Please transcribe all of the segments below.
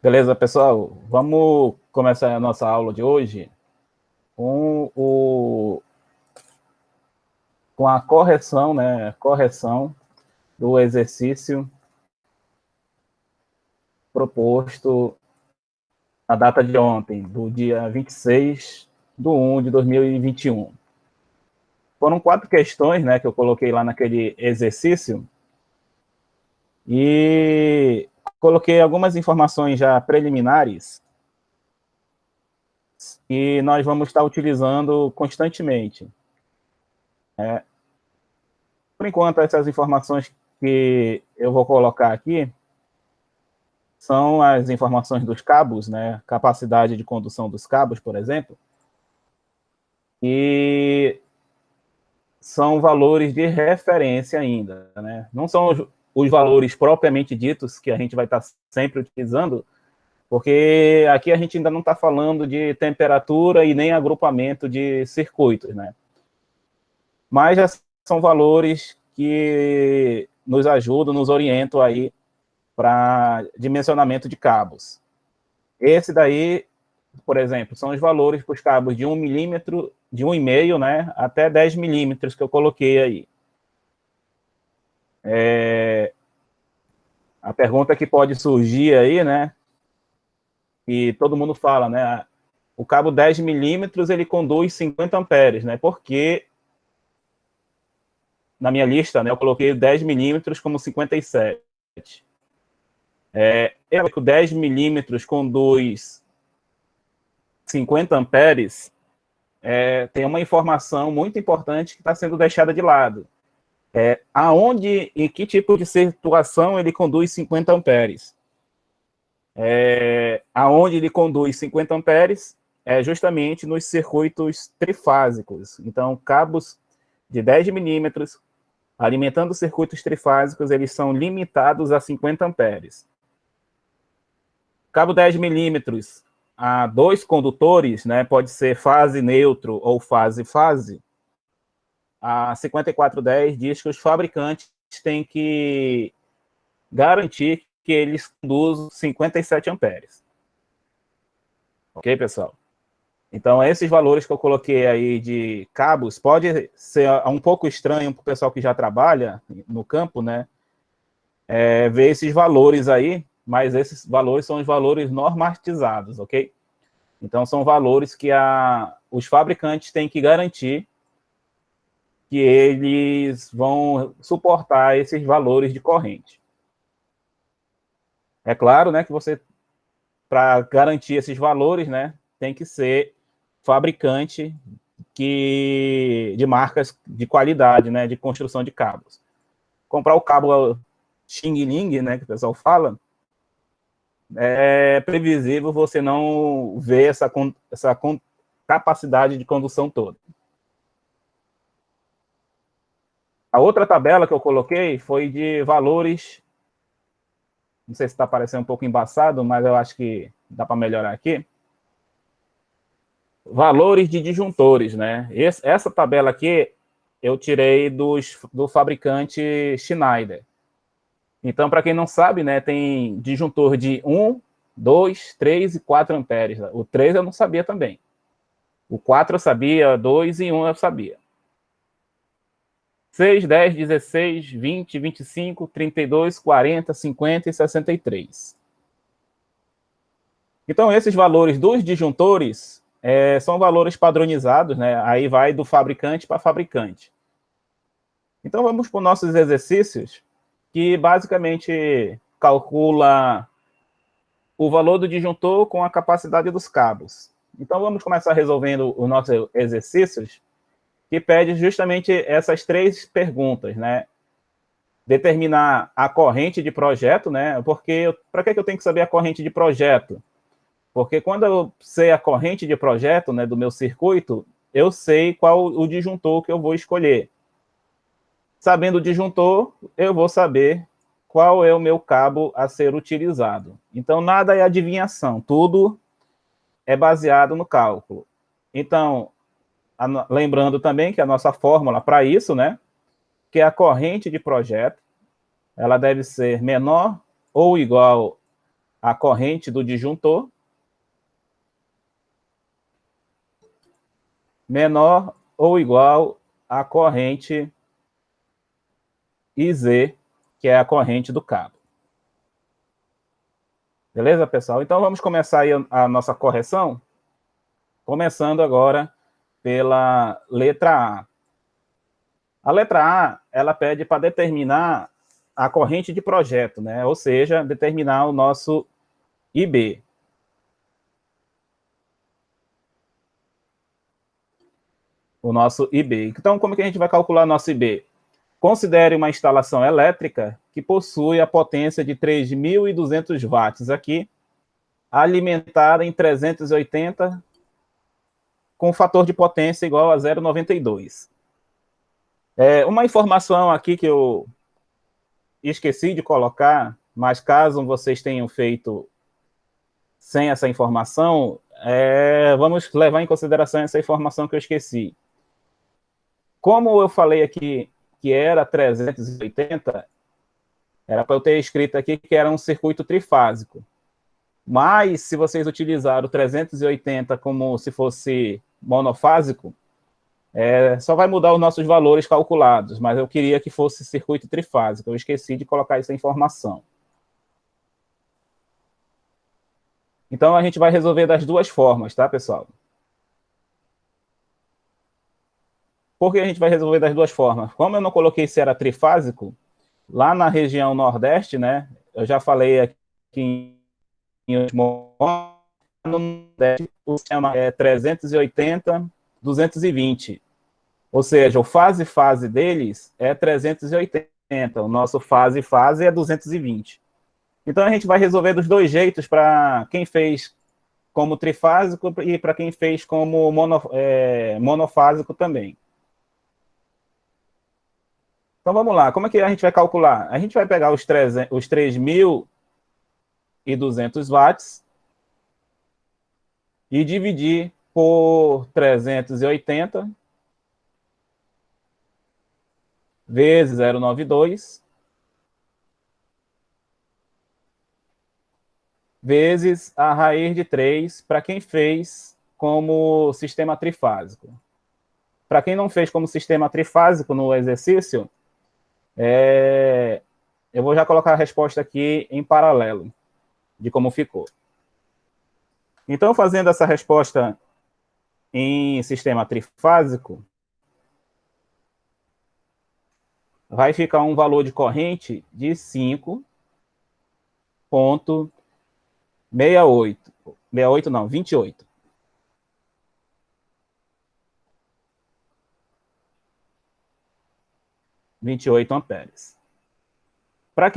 Beleza, pessoal? Vamos começar a nossa aula de hoje com com a correção, né? Correção do exercício proposto na data de ontem, do dia 26/1/2021. Foram 4 questões, né, que eu coloquei lá naquele exercício e coloquei algumas informações já preliminares que nós vamos estar utilizando constantemente. Por enquanto, essas informações que eu vou colocar aqui são as informações dos cabos, né? Capacidade de condução dos cabos, por exemplo, e são valores de referência ainda, né? Não são os valores propriamente ditos que a gente vai estar sempre utilizando, porque aqui a gente ainda não está falando de temperatura e nem agrupamento de circuitos, né? Mas já são valores que nos ajudam, nos orientam aí para dimensionamento de cabos. Esse daí, por exemplo, são os valores para os cabos de 1 milímetro, de 1,5, né, até 10 milímetros que eu coloquei aí. A pergunta que pode surgir aí, né, e todo mundo fala, né, o cabo 10 milímetros ele conduz 50 amperes, né, porque na minha lista, né, eu coloquei 10 milímetros como 57. O 10 milímetros conduz 50 amperes, tem uma informação muito importante que está sendo deixada de lado. Aonde, em que tipo de situação ele conduz 50 amperes? Aonde ele conduz 50 amperes é justamente nos circuitos trifásicos. Então, cabos de 10 milímetros alimentando circuitos trifásicos, eles são limitados a 50 amperes. Cabo 10 milímetros a 2 condutores, né, pode ser fase neutro ou fase-fase, a 5410 diz que os fabricantes têm que garantir que eles conduzam 57 amperes. Ok, pessoal? Então, esses valores que eu coloquei aí de cabos, pode ser um pouco estranho para o pessoal que já trabalha no campo, né, ver esses valores aí, mas esses valores são os valores normatizados, ok? Então, são valores que os fabricantes têm que garantir que eles vão suportar esses valores de corrente. É claro, né, que você, para garantir esses valores, né, tem que ser fabricante de marcas de qualidade, né, de construção de cabos. Comprar o cabo Xing Ling, né, que o pessoal fala, é previsível você não ver essa capacidade de condução toda. A outra tabela que eu coloquei foi de valores, não sei se está parecendo um pouco embaçado, mas eu acho que dá para melhorar aqui. Valores de disjuntores, né? Essa tabela aqui eu tirei do fabricante Schneider. Então, para quem não sabe, né, tem disjuntor de 1, 2, 3 e 4 amperes. O 3 eu não sabia também. O 4 eu sabia, 2 e 1 eu sabia. 6, 10, 16, 20, 25, 32, 40, 50 e 63. Então, esses valores dos disjuntores são valores padronizados, né? Aí vai do fabricante para fabricante. Então, vamos para os nossos exercícios, que basicamente calcula o valor do disjuntor com a capacidade dos cabos. Então, vamos começar resolvendo os nossos exercícios, que pede justamente essas 3 perguntas, né? Determinar a corrente de projeto, né? Porque, para que eu tenho que saber a corrente de projeto? Porque quando eu sei a corrente de projeto, né, do meu circuito, eu sei qual o disjuntor que eu vou escolher. Sabendo o disjuntor, eu vou saber qual é o meu cabo a ser utilizado. Então, nada é adivinhação, tudo é baseado no cálculo. Então, lembrando também que a nossa fórmula para isso, né, que é a corrente de projeto, ela deve ser menor ou igual a corrente do disjuntor menor ou igual à corrente IZ, que é a corrente do cabo. Beleza, pessoal? Então, vamos começar aí a nossa correção, começando agora pela letra A. A letra A, ela pede para determinar a corrente de projeto, né? Ou seja, determinar o nosso IB. O nosso IB. Então, como que a gente vai calcular nosso IB? Considere uma instalação elétrica que possui a potência de 3.200 watts aqui, alimentada em 380, com fator de potência igual a 0,92. Uma informação aqui que eu esqueci de colocar, mas caso vocês tenham feito sem essa informação, vamos levar em consideração essa informação que eu esqueci. Como eu falei aqui que era 380, era para eu ter escrito aqui que era um circuito trifásico. Mas, se vocês utilizarem o 380 como se fosse monofásico, só vai mudar os nossos valores calculados, mas eu queria que fosse circuito trifásico. Eu esqueci de colocar essa informação. Então, a gente vai resolver das duas formas, tá, pessoal? Por que a gente vai resolver das duas formas? Como eu não coloquei se era trifásico, lá na região Nordeste, né, eu já falei aqui em no Nordeste, o sistema é 380, 220. Ou seja, o fase-fase deles é 380. O nosso fase-fase é 220. Então, a gente vai resolver dos dois jeitos para quem fez como trifásico e para quem fez como monofásico também. Então, vamos lá. Como é que a gente vai calcular? A gente vai pegar os 3.200 watts e dividir por 380 vezes 0,92 vezes a raiz de 3 para quem fez como sistema trifásico. Para quem não fez como sistema trifásico no exercício, eu vou já colocar a resposta aqui em paralelo de como ficou. Então, fazendo essa resposta em sistema trifásico, vai ficar um valor de corrente de 5,68. 68 não, 28. 28 amperes. Para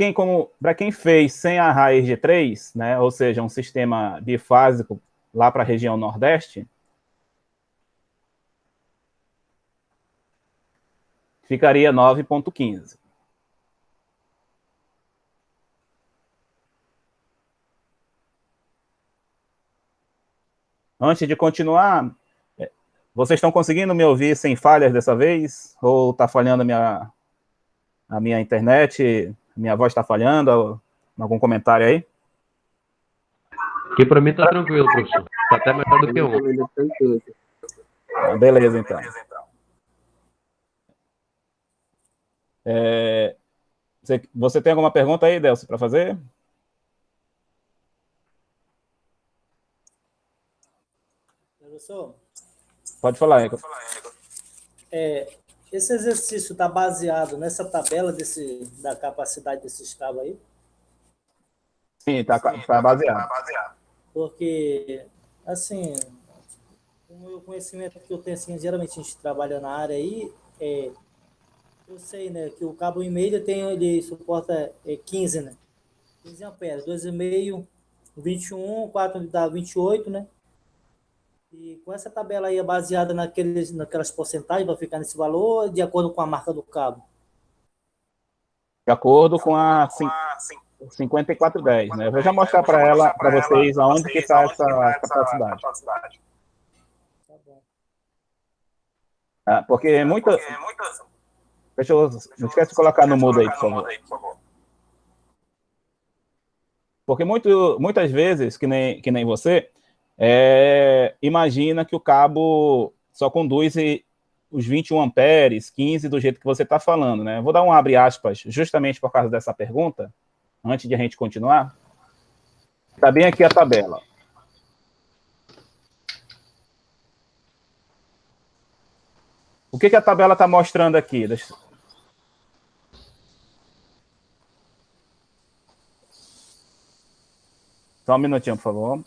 quem fez sem a raiz de 3, né, ou seja, um sistema bifásico lá para a região Nordeste, ficaria 9,15. Antes de continuar, vocês estão conseguindo me ouvir sem falhas dessa vez? Ou está falhando a minha internet? Minha voz está falhando? Algum comentário aí? Aqui para mim tá tranquilo, professor. Tá até melhor do que ontem. Beleza, então. Você tem alguma pergunta aí, Delcio, para fazer? Professor? Pode falar, Érico. Esse exercício está baseado nessa tabela da capacidade desses cabos aí? Sim, está baseado. Porque, assim, o conhecimento que eu tenho, assim, geralmente a gente trabalha na área aí, eu sei, né, que o cabo em média ele suporta 15, né? 15 amperes, 2,5, 21, 4 dá 28, né? E com essa tabela aí é baseada naquelas porcentagens, vai ficar nesse valor, de acordo com a marca do cabo? De acordo com a 5410, né? Eu vou já mostrar para vocês aonde que está essa capacidade. Tá bom. Porque muitas... Não esquece de colocar no mudo aí, por favor. Porque muitas vezes, que nem você, imagina que o cabo só conduz os 21 amperes, 15, do jeito que você está falando, né? Vou dar um abre aspas, justamente por causa dessa pergunta, antes de a gente continuar. Está bem aqui a tabela. O que a tabela está mostrando aqui? Só um minutinho, por favor.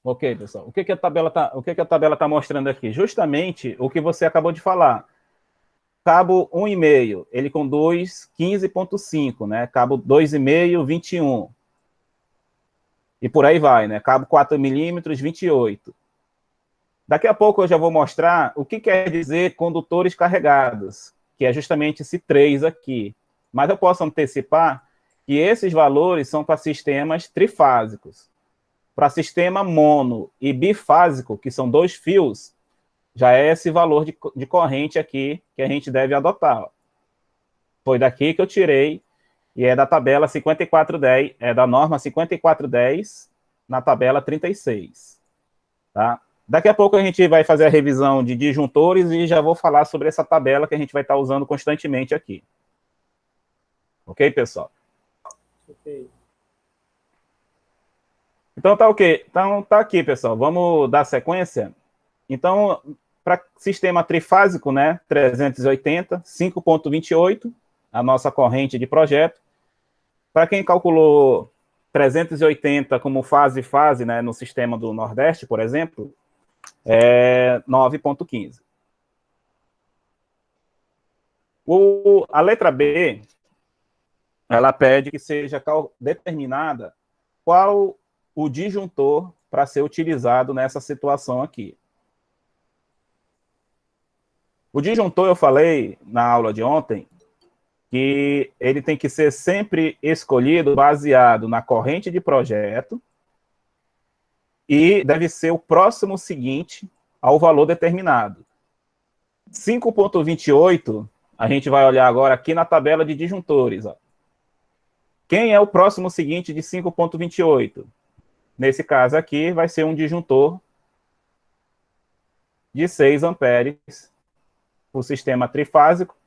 Ok, pessoal. O que a tabela tá mostrando aqui? Justamente o que você acabou de falar. Cabo 1,5, ele conduz 15,5, né? Cabo 2,5, 21. E por aí vai, né? Cabo 4 milímetros, 28. Daqui a pouco eu já vou mostrar o que quer dizer condutores carregados, que é justamente esse 3 aqui. Mas eu posso antecipar que esses valores são para sistemas trifásicos. Para sistema mono e bifásico, que são 2 fios, já é esse valor de corrente aqui que a gente deve adotar. Foi daqui que eu tirei, e é da tabela 5410, é da norma 5410, na tabela 36. Tá? Daqui a pouco a gente vai fazer a revisão de disjuntores e já vou falar sobre essa tabela que a gente vai estar usando constantemente aqui. Ok, pessoal? Ok. Então tá ok. Então tá aqui, pessoal. Vamos dar sequência. Então, para sistema trifásico, né, 380, 5,28, a nossa corrente de projeto. Para quem calculou 380 como fase, né, no sistema do Nordeste, por exemplo, é 9,15. A letra B, ela pede que seja determinada qual o disjuntor para ser utilizado nessa situação aqui. O disjuntor, eu falei na aula de ontem, que ele tem que ser sempre escolhido baseado na corrente de projeto e deve ser o próximo seguinte ao valor determinado. 5,28, a gente vai olhar agora aqui na tabela de disjuntores. Ó. Quem é o próximo seguinte de 5,28? Nesse caso aqui, vai ser um disjuntor de 6 amperes para o sistema trifásico,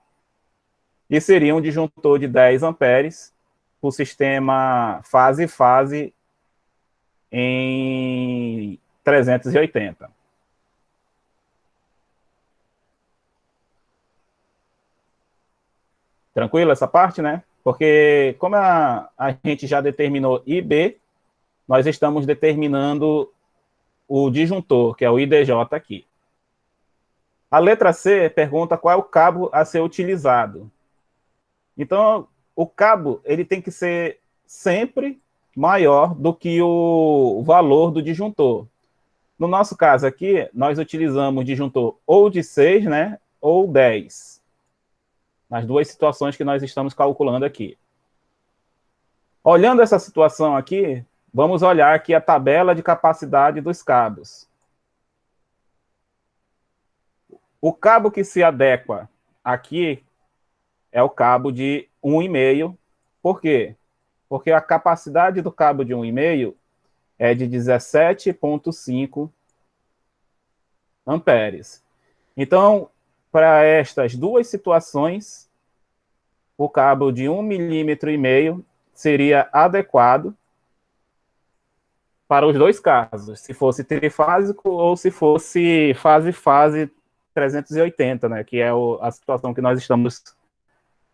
e seria um disjuntor de 10 amperes para o sistema fase-fase em 380. Tranquilo essa parte, né? Porque como a gente já determinou IB, nós estamos determinando o disjuntor, que é o IDJ aqui. A letra C pergunta qual é o cabo a ser utilizado. Então, o cabo ele tem que ser sempre maior do que o valor do disjuntor. No nosso caso aqui, nós utilizamos disjuntor ou de 6, né, ou 10. Nas duas situações que nós estamos calculando aqui. Olhando essa situação aqui, vamos olhar aqui a tabela de capacidade dos cabos. O cabo que se adequa aqui é o cabo de 1,5. Por quê? Porque a capacidade do cabo de 1,5 é de 17,5 amperes. Então, para estas duas situações, o cabo de 1,5 milímetro seria adequado para os dois casos, se fosse trifásico ou se fosse fase-fase 380, né, que é a situação que nós estamos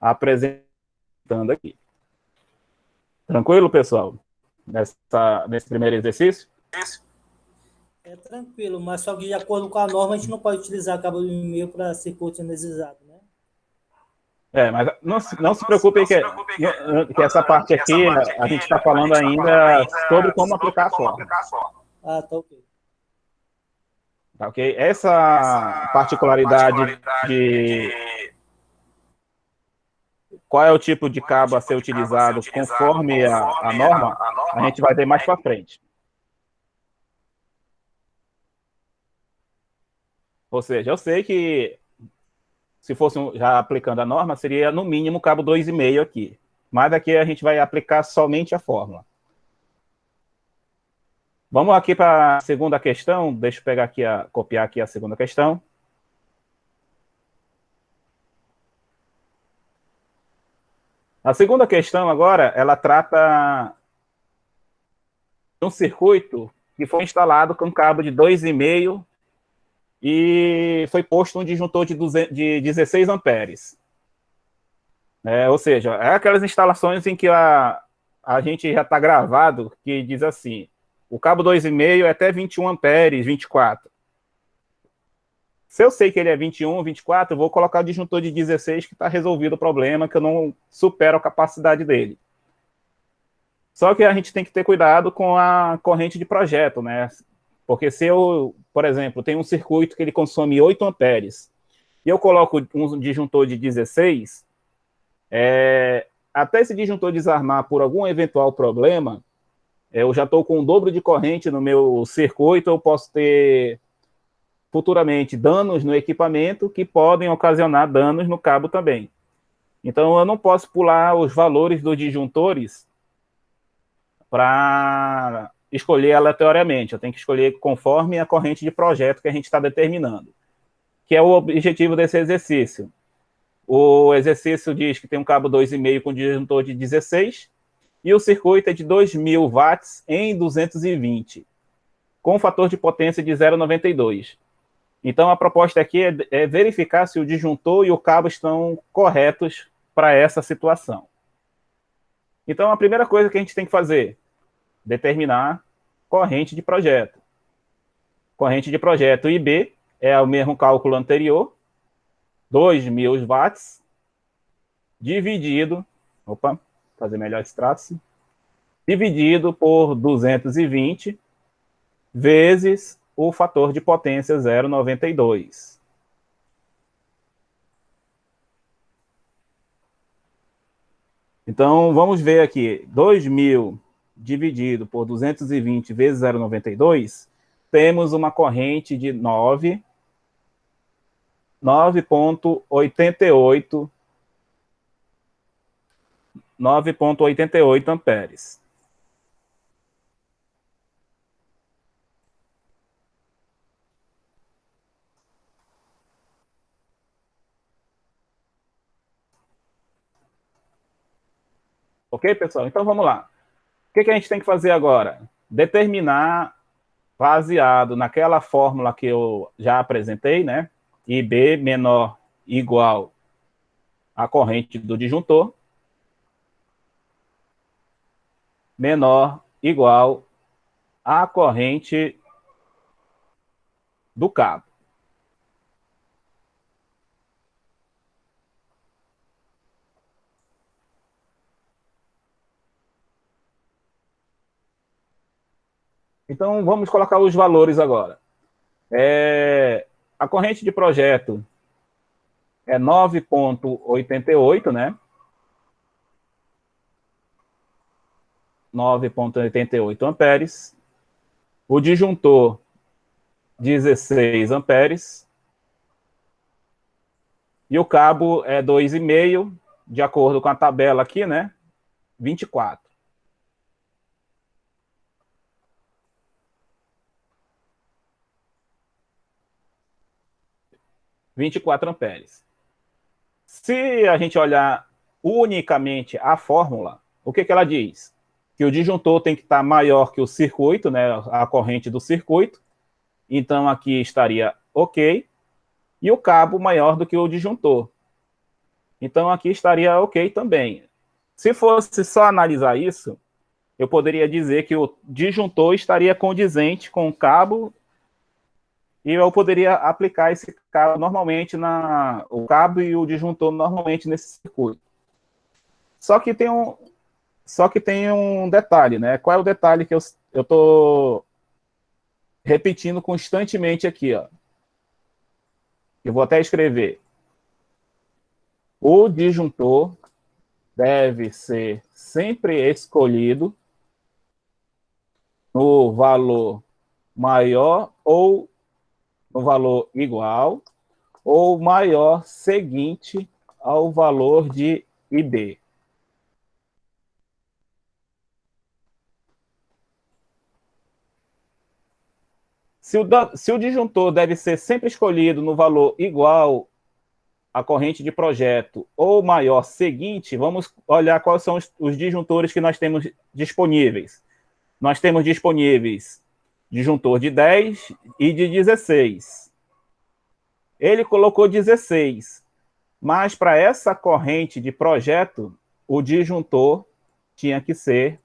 apresentando aqui. Tranquilo, pessoal? Nesse primeiro exercício? É tranquilo, mas só que de acordo com a norma, a gente não pode utilizar cabo de 1,5 para circuito energizado, né? Mas não se preocupe que essa parte aqui, a gente está falando ainda sobre como aplicar a forma. Ah, tá ok. Tá ok? Essa particularidade de qual é o tipo de cabo a ser utilizado conforme a norma, a gente vai ver mais para frente. Ou seja, eu sei que se fosse já aplicando a norma, seria no mínimo cabo 2,5 aqui. Mas aqui a gente vai aplicar somente a fórmula. Vamos aqui para a segunda questão. Deixa eu pegar aqui, copiar aqui a segunda questão. A segunda questão agora, ela trata de um circuito que foi instalado com cabo de 2,5 e foi posto um disjuntor de 16 amperes. Ou seja, é aquelas instalações em que a gente já está gravado, que diz assim, o cabo 2,5 é até 21 amperes, 24. Se eu sei que ele é 21, 24, eu vou colocar o disjuntor de 16 que está resolvido o problema, que eu não supero a capacidade dele. Só que a gente tem que ter cuidado com a corrente de projeto, né? Porque se eu, por exemplo, tenho um circuito que ele consome 8 amperes e eu coloco um disjuntor de 16, até esse disjuntor desarmar por algum eventual problema, eu já estou com o dobro de corrente no meu circuito, eu posso ter futuramente danos no equipamento que podem ocasionar danos no cabo também. Então, eu não posso pular os valores dos disjuntores para escolher aleatoriamente. Eu tenho que escolher conforme a corrente de projeto que a gente está determinando, que é o objetivo desse exercício. O exercício diz que tem um cabo 2,5 com disjuntor de 16 e o circuito é de 2.000 watts em 220, com fator de potência de 0,92. Então, a proposta aqui é verificar se o disjuntor e o cabo estão corretos para essa situação. Então, a primeira coisa que a gente tem que fazer, determinar corrente de projeto. Corrente de projeto IB é o mesmo cálculo anterior, 2.000 watts, dividido, fazer melhor esse traço, dividido por 220, vezes o fator de potência 0,92. Então, vamos ver aqui, 2.000 dividido por 220 vezes 0,92, temos uma corrente de 9,88 amperes. Ok, pessoal? Então, vamos lá. O que a gente tem que fazer agora? Determinar, baseado naquela fórmula que eu já apresentei, né? IB menor igual à corrente do disjuntor, menor igual à corrente do cabo. Então, vamos colocar os valores agora. A corrente de projeto é 9,88, né? 9,88 amperes. O disjuntor, 16 amperes. E o cabo é 2,5, de acordo com a tabela aqui, né? 24. 24 amperes. Se a gente olhar unicamente a fórmula, o que ela diz? Que o disjuntor tem que estar maior que o circuito, né, a corrente do circuito. Então, aqui estaria ok. E o cabo maior do que o disjuntor. Então, aqui estaria ok também. Se fosse só analisar isso, eu poderia dizer que o disjuntor estaria condizente com o cabo e eu poderia aplicar esse cabo normalmente o cabo e o disjuntor normalmente nesse circuito. Só que tem um detalhe, né? Qual é o detalhe que eu estou repetindo constantemente aqui, ó? Eu vou até escrever. O disjuntor deve ser sempre escolhido no valor maior ou no valor igual ou maior seguinte ao valor de IB. Se o disjuntor deve ser sempre escolhido no valor igual à corrente de projeto ou maior seguinte, vamos olhar quais são os disjuntores que nós temos disponíveis. Nós temos disponíveis disjuntor de 10 e de 16. Ele colocou 16, mas para essa corrente de projeto, o disjuntor tinha que ser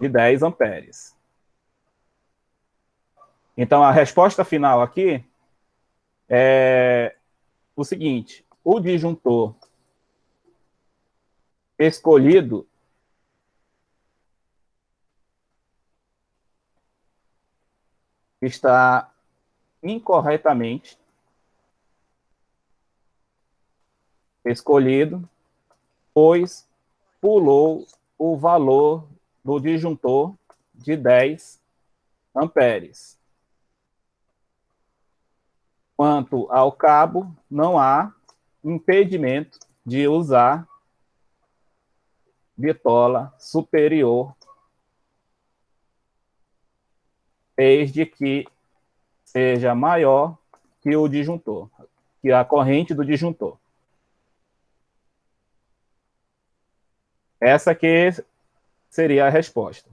de 10 amperes. Então, a resposta final aqui é o seguinte: o disjuntor escolhido está incorretamente escolhido, pois pulou o valor do disjuntor de 10 amperes. Quanto ao cabo, não há impedimento de usar bitola superior, desde que seja maior que o disjuntor, que a corrente do disjuntor. Essa que seria a resposta.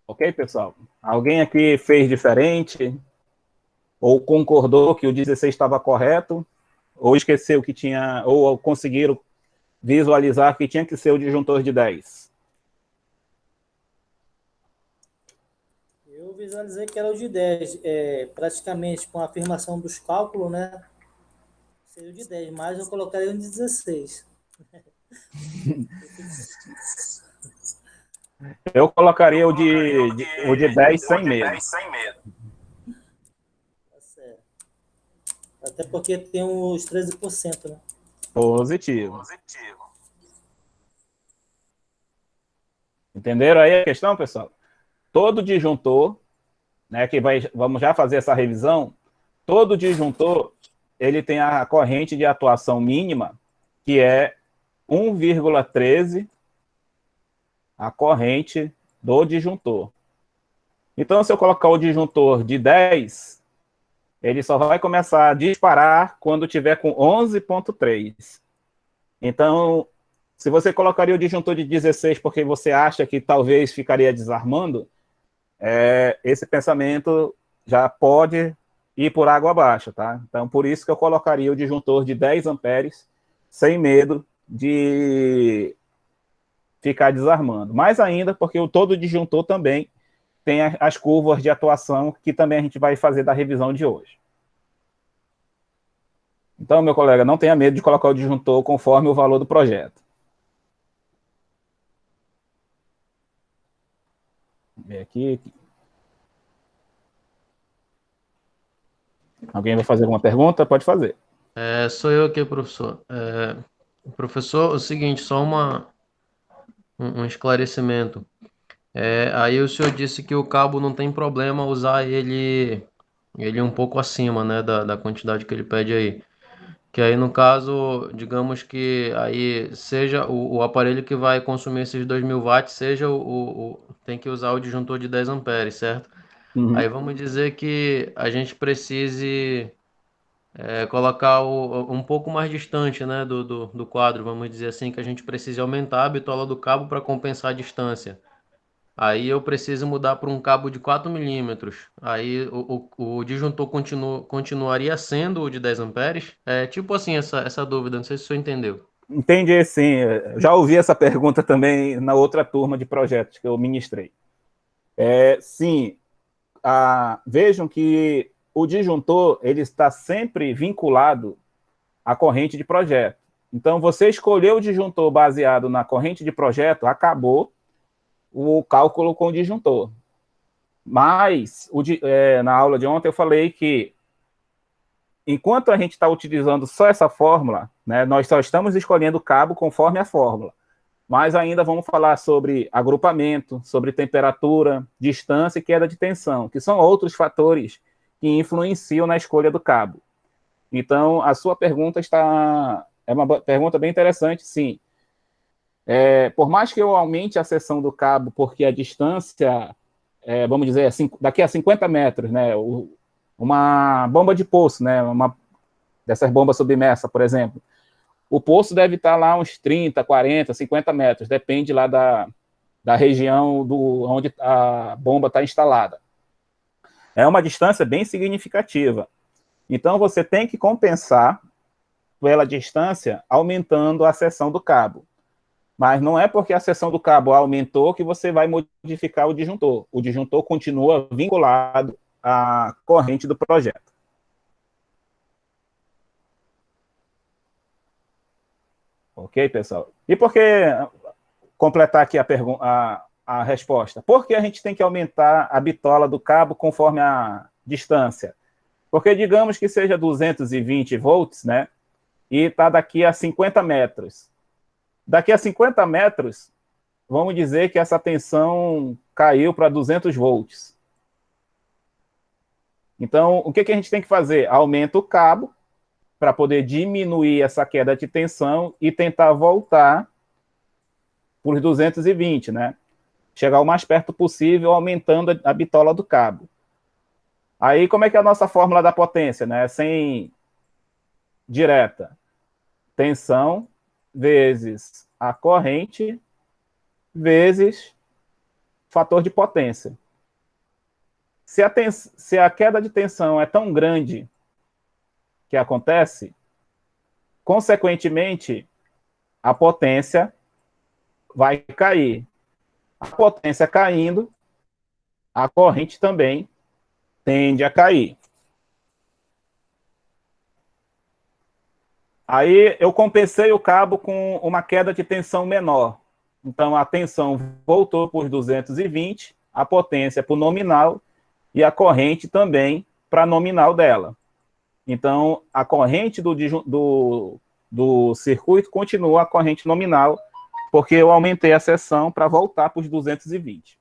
Ok, pessoal? Alguém aqui fez diferente? Ou concordou que o 16 estava correto? Ou esqueceu que tinha, ou conseguiram visualizar que tinha que ser o disjuntor de 10? Eu visualizei que era o de 10, praticamente com a afirmação dos cálculos, né? Seria o de 10, mas eu colocaria o de 16. Eu colocaria o de 10 sem medo. Tá certo. Até porque tem os 13%, né? Positivo. Entenderam aí a questão, pessoal? Todo disjuntor, né, vamos já fazer essa revisão, todo disjuntor, ele tem a corrente de atuação mínima, que é 1,13 a corrente do disjuntor. Então, se eu colocar o disjuntor de 10, ele só vai começar a disparar quando tiver com 11,3. Então, se você colocaria o disjuntor de 16 porque você acha que talvez ficaria desarmando, esse pensamento já pode ir por água abaixo, tá? Então, por isso que eu colocaria o disjuntor de 10 amperes sem medo de ficar desarmando. Mais ainda, porque o todo disjuntor também tem as curvas de atuação que também a gente vai fazer da revisão de hoje. Então, meu colega, não tenha medo de colocar o disjuntor conforme o valor do projeto. Vou ver aqui. Alguém vai fazer alguma pergunta? Pode fazer. Sou eu aqui, professor. Professor, é o seguinte, só um esclarecimento. Aí o senhor disse que o cabo não tem problema usar ele um pouco acima, né, da quantidade que ele pede aí. Que aí, no caso, digamos que aí seja o aparelho que vai consumir esses 2.000 watts, seja tem que usar o disjuntor de 10 amperes, certo? Uhum. Aí vamos dizer que a gente precise colocar um pouco mais distante, né, do quadro, vamos dizer assim, que a gente precise aumentar a bitola do cabo para compensar a distância. Aí eu preciso mudar para um cabo de 4 milímetros. Aí o disjuntor continuaria sendo o de 10 amperes? É tipo assim essa dúvida, não sei se o senhor entendeu. Entendi, sim. Já ouvi essa pergunta também na outra turma de projetos que eu ministrei. Sim, vejam que o disjuntor ele está sempre vinculado à corrente de projeto. Então, você escolheu o disjuntor baseado na corrente de projeto, acabou o cálculo com o disjuntor. Mas, na aula de ontem eu falei que enquanto a gente está utilizando só essa fórmula, né, nós só estamos escolhendo o cabo conforme a fórmula, mas ainda vamos falar sobre agrupamento, sobre temperatura, distância e queda de tensão, que são outros fatores que influenciam na escolha do cabo. Então, a sua pergunta é uma pergunta bem interessante, sim. Por mais que eu aumente a seção do cabo, porque a distância, vamos dizer, daqui a 50 metros, né, uma bomba de poço, né, uma dessas bombas submersas, por exemplo, o poço deve estar lá uns 30, 40, 50 metros, depende lá da região onde a bomba está instalada. É uma distância bem significativa. Então, você tem que compensar pela distância aumentando a seção do cabo. Mas não é porque a seção do cabo aumentou que você vai modificar o disjuntor. O disjuntor continua vinculado à corrente do projeto. Ok, pessoal? E por que completar aqui a resposta? Por que a gente tem que aumentar a bitola do cabo conforme a distância? Porque digamos que seja 220 volts, né? E está daqui a 50 metros. Daqui a 50 metros, vamos dizer que essa tensão caiu para 200 volts. Então, o que a gente tem que fazer? Aumenta o cabo para poder diminuir essa queda de tensão e tentar voltar por 220, né? Chegar o mais perto possível, aumentando a bitola do cabo. Aí, como é que é a nossa fórmula da potência, né? Sem direta. Tensão vezes a corrente vezes fator de potência. Se a queda de tensão é tão grande que acontece, consequentemente, a potência vai cair. A potência caindo, a corrente também tende a cair. Aí eu compensei o cabo com uma queda de tensão menor. Então a tensão voltou por 220, a potência para o nominal e a corrente também para nominal dela. Então a corrente do circuito continua a corrente nominal, porque eu aumentei a seção para voltar para os 220.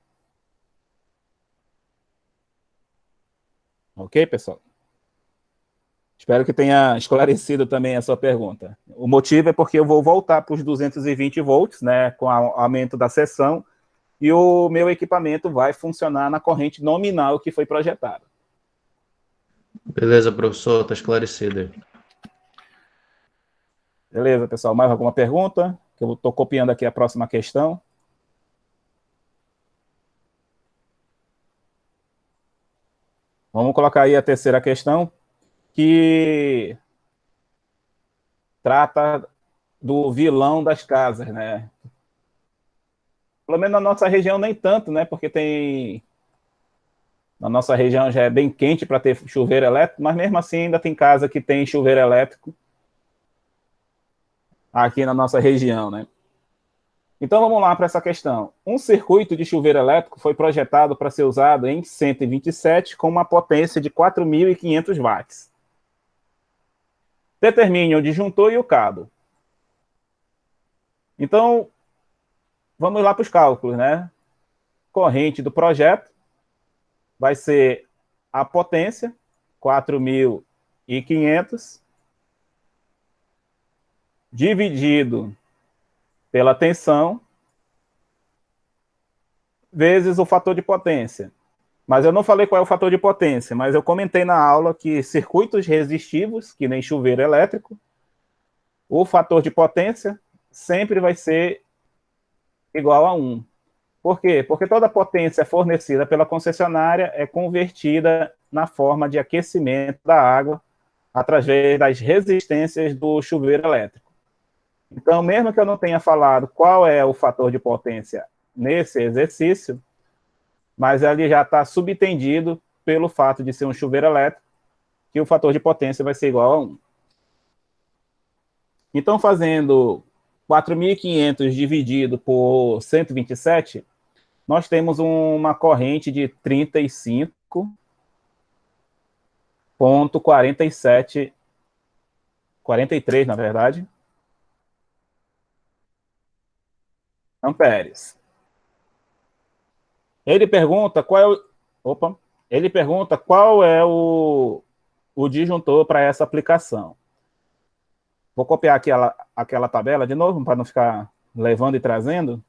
Ok, pessoal? Espero que tenha esclarecido também a sua pergunta. O motivo é porque eu vou voltar para os 220 volts, né, com o aumento da seção, e o meu equipamento vai funcionar na corrente nominal que foi projetada. Beleza, professor, está esclarecido. Beleza, pessoal. Mais alguma pergunta? Que eu estou copiando aqui a próxima questão. Vamos colocar aí a terceira questão, que trata do vilão das casas, né? Pelo menos na nossa região nem tanto, né? Porque na nossa região já é bem quente para ter chuveiro elétrico, mas mesmo assim ainda tem casa que tem chuveiro elétrico aqui na nossa região, né? Então vamos lá para essa questão. Um circuito de chuveiro elétrico foi projetado para ser usado em 127 com uma potência de 4.500 watts. Determine o disjuntor e o cabo. Então, vamos lá para os cálculos, né? Corrente do projeto vai ser a potência, 4.500, dividido pela tensão, vezes o fator de potência. Mas eu não falei qual é o fator de potência, mas eu comentei na aula que circuitos resistivos, que nem chuveiro elétrico, o fator de potência sempre vai ser igual a 1. Por quê? Porque toda a potência fornecida pela concessionária é convertida na forma de aquecimento da água através das resistências do chuveiro elétrico. Então, mesmo que eu não tenha falado qual é o fator de potência nesse exercício, mas ele já está subentendido pelo fato de ser um chuveiro elétrico, que o fator de potência vai ser igual a 1. Então, fazendo 4.500 dividido por 127, nós temos uma corrente de 35 43, na verdade, amperes. Ele pergunta qual é o disjuntor para essa aplicação. Vou copiar aqui aquela tabela de novo, para não ficar levando e trazendo.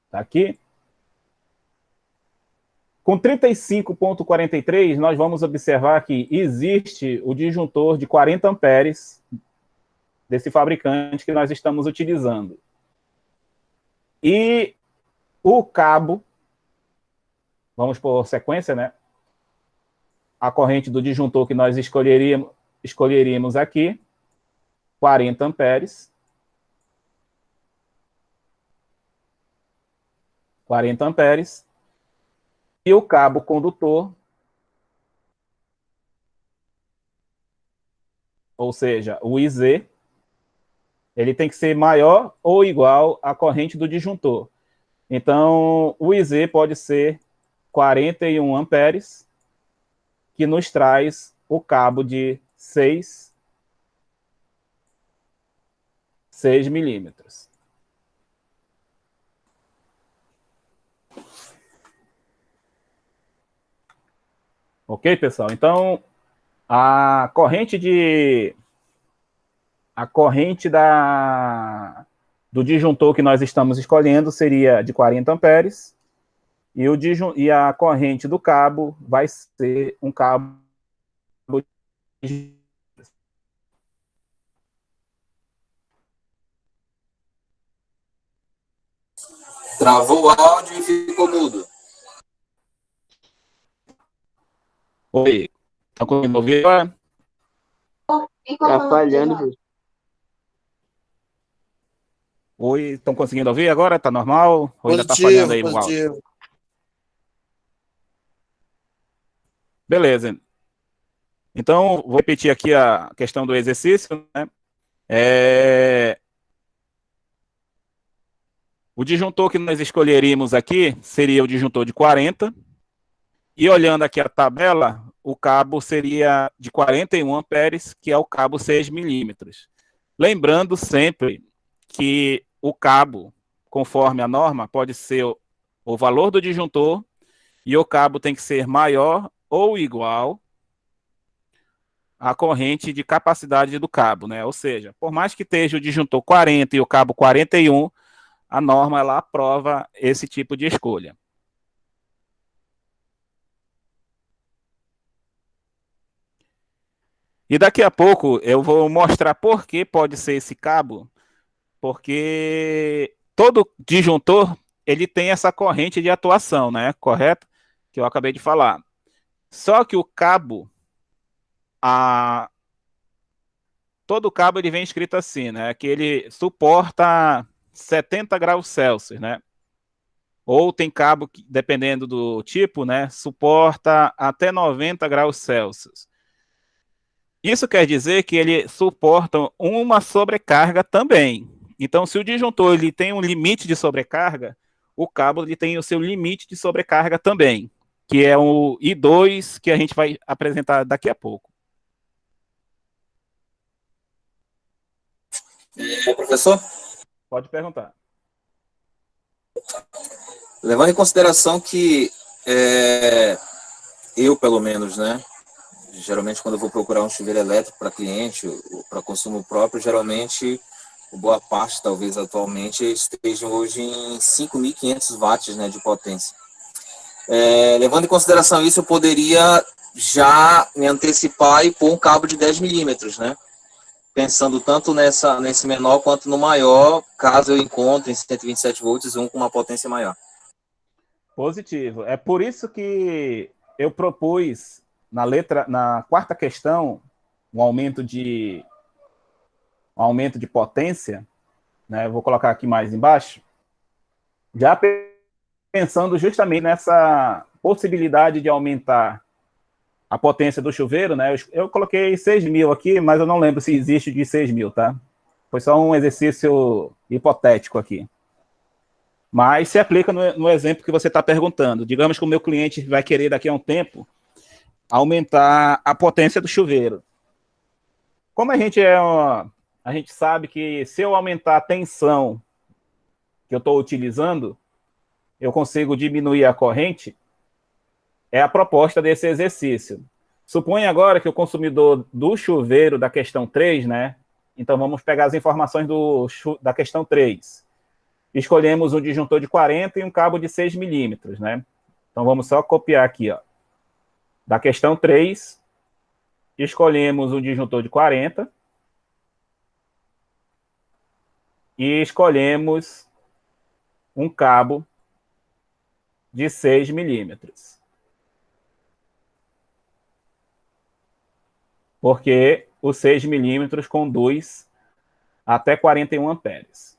Tá aqui. Com 35,43, nós vamos observar que existe o disjuntor de 40 amperes desse fabricante que nós estamos utilizando. E o cabo, vamos por sequência, né? A corrente do disjuntor que nós escolheríamos aqui, 40 amperes. 40 amperes. E o cabo condutor, ou seja, o IZ, ele tem que ser maior ou igual à corrente do disjuntor. Então, o IZ pode ser 41 amperes, que nos traz o cabo de 6 milímetros. Ok, pessoal? Então, a corrente do disjuntor que nós estamos escolhendo seria de 40 amperes, e a corrente do cabo vai ser um cabo de... Travou o áudio e ficou mudo. Oi, estão conseguindo ouvir agora? Tá falhando, viu? Oi, estão conseguindo ouvir agora? Tá normal? Ou ainda tá falhando aí o áudio? Beleza. Então, vou repetir aqui a questão do exercício, né? O disjuntor que nós escolheríamos aqui seria o disjuntor de 40. E olhando aqui a tabela, o cabo seria de 41 amperes, que é o cabo 6 milímetros. Lembrando sempre que o cabo, conforme a norma, pode ser o valor do disjuntor, e o cabo tem que ser maior ou igual à corrente de capacidade do cabo, né? Ou seja, por mais que esteja o disjuntor 40 e o cabo 41, a norma ela aprova esse tipo de escolha. E daqui a pouco eu vou mostrar por que pode ser esse cabo, porque todo disjuntor ele tem essa corrente de atuação, né? Correto? Que eu acabei de falar. Só que o cabo, todo cabo ele vem escrito assim, né? Que ele suporta 70 graus Celsius, né? Ou tem cabo que, dependendo do tipo, né? Suporta até 90 graus Celsius. Isso quer dizer que ele suporta uma sobrecarga também. Então, se o disjuntor ele tem um limite de sobrecarga, o cabo ele tem o seu limite de sobrecarga também, que é o I2, que a gente vai apresentar daqui a pouco. Professor? Pode perguntar. Levando em consideração que eu, pelo menos, né? Geralmente, quando eu vou procurar um chuveiro elétrico para cliente, para consumo próprio, geralmente, boa parte, talvez atualmente, estejam hoje em 5.500 watts, né, de potência. Levando em consideração isso, eu poderia já me antecipar e pôr um cabo de 10 milímetros, né? Pensando tanto nesse menor quanto no maior, caso eu encontre em 127 volts um com uma potência maior. Positivo. É por isso que eu propus na quarta questão um aumento de potência, né? Vou colocar aqui mais embaixo, já pensando justamente nessa possibilidade de aumentar a potência do chuveiro, né? Eu coloquei 6.000 aqui, mas eu não lembro se existe de 6.000, tá? Foi só um exercício hipotético aqui. Mas se aplica no exemplo que você está perguntando. Digamos que o meu cliente vai querer, daqui a um tempo, aumentar a potência do chuveiro. Como a gente sabe que se eu aumentar a tensão que eu estou utilizando, eu consigo diminuir a corrente, é a proposta desse exercício. Suponha agora que o consumidor do chuveiro da questão 3, né? Então vamos pegar as informações da questão 3. Escolhemos um disjuntor de 40 e um cabo de 6 milímetros, né? Então vamos só copiar aqui, ó. Da questão 3, escolhemos um disjuntor de 40 e escolhemos um cabo de 6 milímetros. Porque o 6 milímetros conduz até 41 amperes.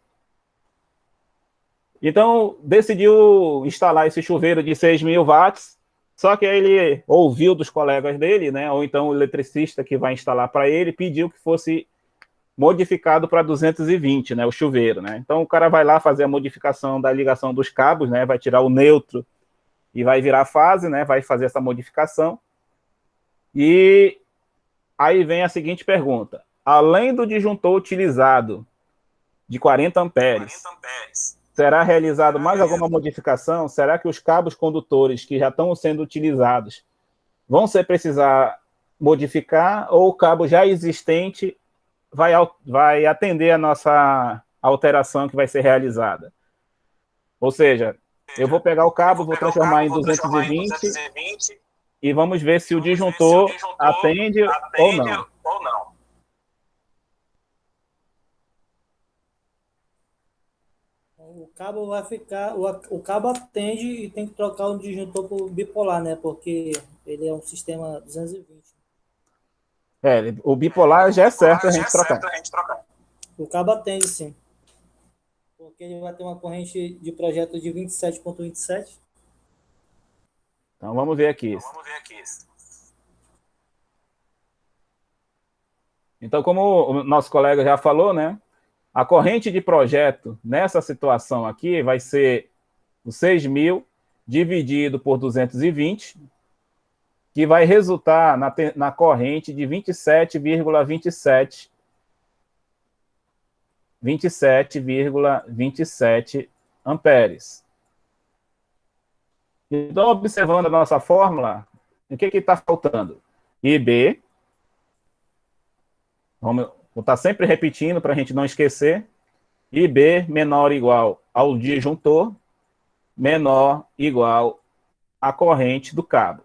Então, decidiu instalar esse chuveiro de 6.000 watts, só que ele ouviu dos colegas dele, né, ou então o eletricista que vai instalar para ele pediu que fosse modificado para 220, né, o chuveiro, né? Então o cara vai lá fazer a modificação da ligação dos cabos, né, vai tirar o neutro e vai virar a fase, né, vai fazer essa modificação. E aí vem a seguinte pergunta: além do disjuntor utilizado de 40 amperes, será realizado mais alguma modificação? Será que os cabos condutores que já estão sendo utilizados vão ser precisar modificar, ou o cabo já existente vai atender a nossa alteração que vai ser realizada? Ou seja, eu vou pegar o cabo, vou transformar em 220 e vamos ver se o disjuntor atende ou não. O cabo vai ficar, o cabo atende e tem que trocar o disjuntor por bipolar, né? Porque ele é um sistema 220. O bipolar já é certo a gente trocar. O cabo atende, sim. Porque ele vai ter uma corrente de projeto de 27,27. Então vamos ver aqui. Então, como o nosso colega já falou, né? A corrente de projeto nessa situação aqui vai ser o 6.000 dividido por 220, que vai resultar na corrente de 27,27 amperes. Então, observando a nossa fórmula, o que está faltando? IB, vou estar sempre repetindo para a gente não esquecer, IB menor ou igual ao disjuntor, menor ou igual à corrente do cabo.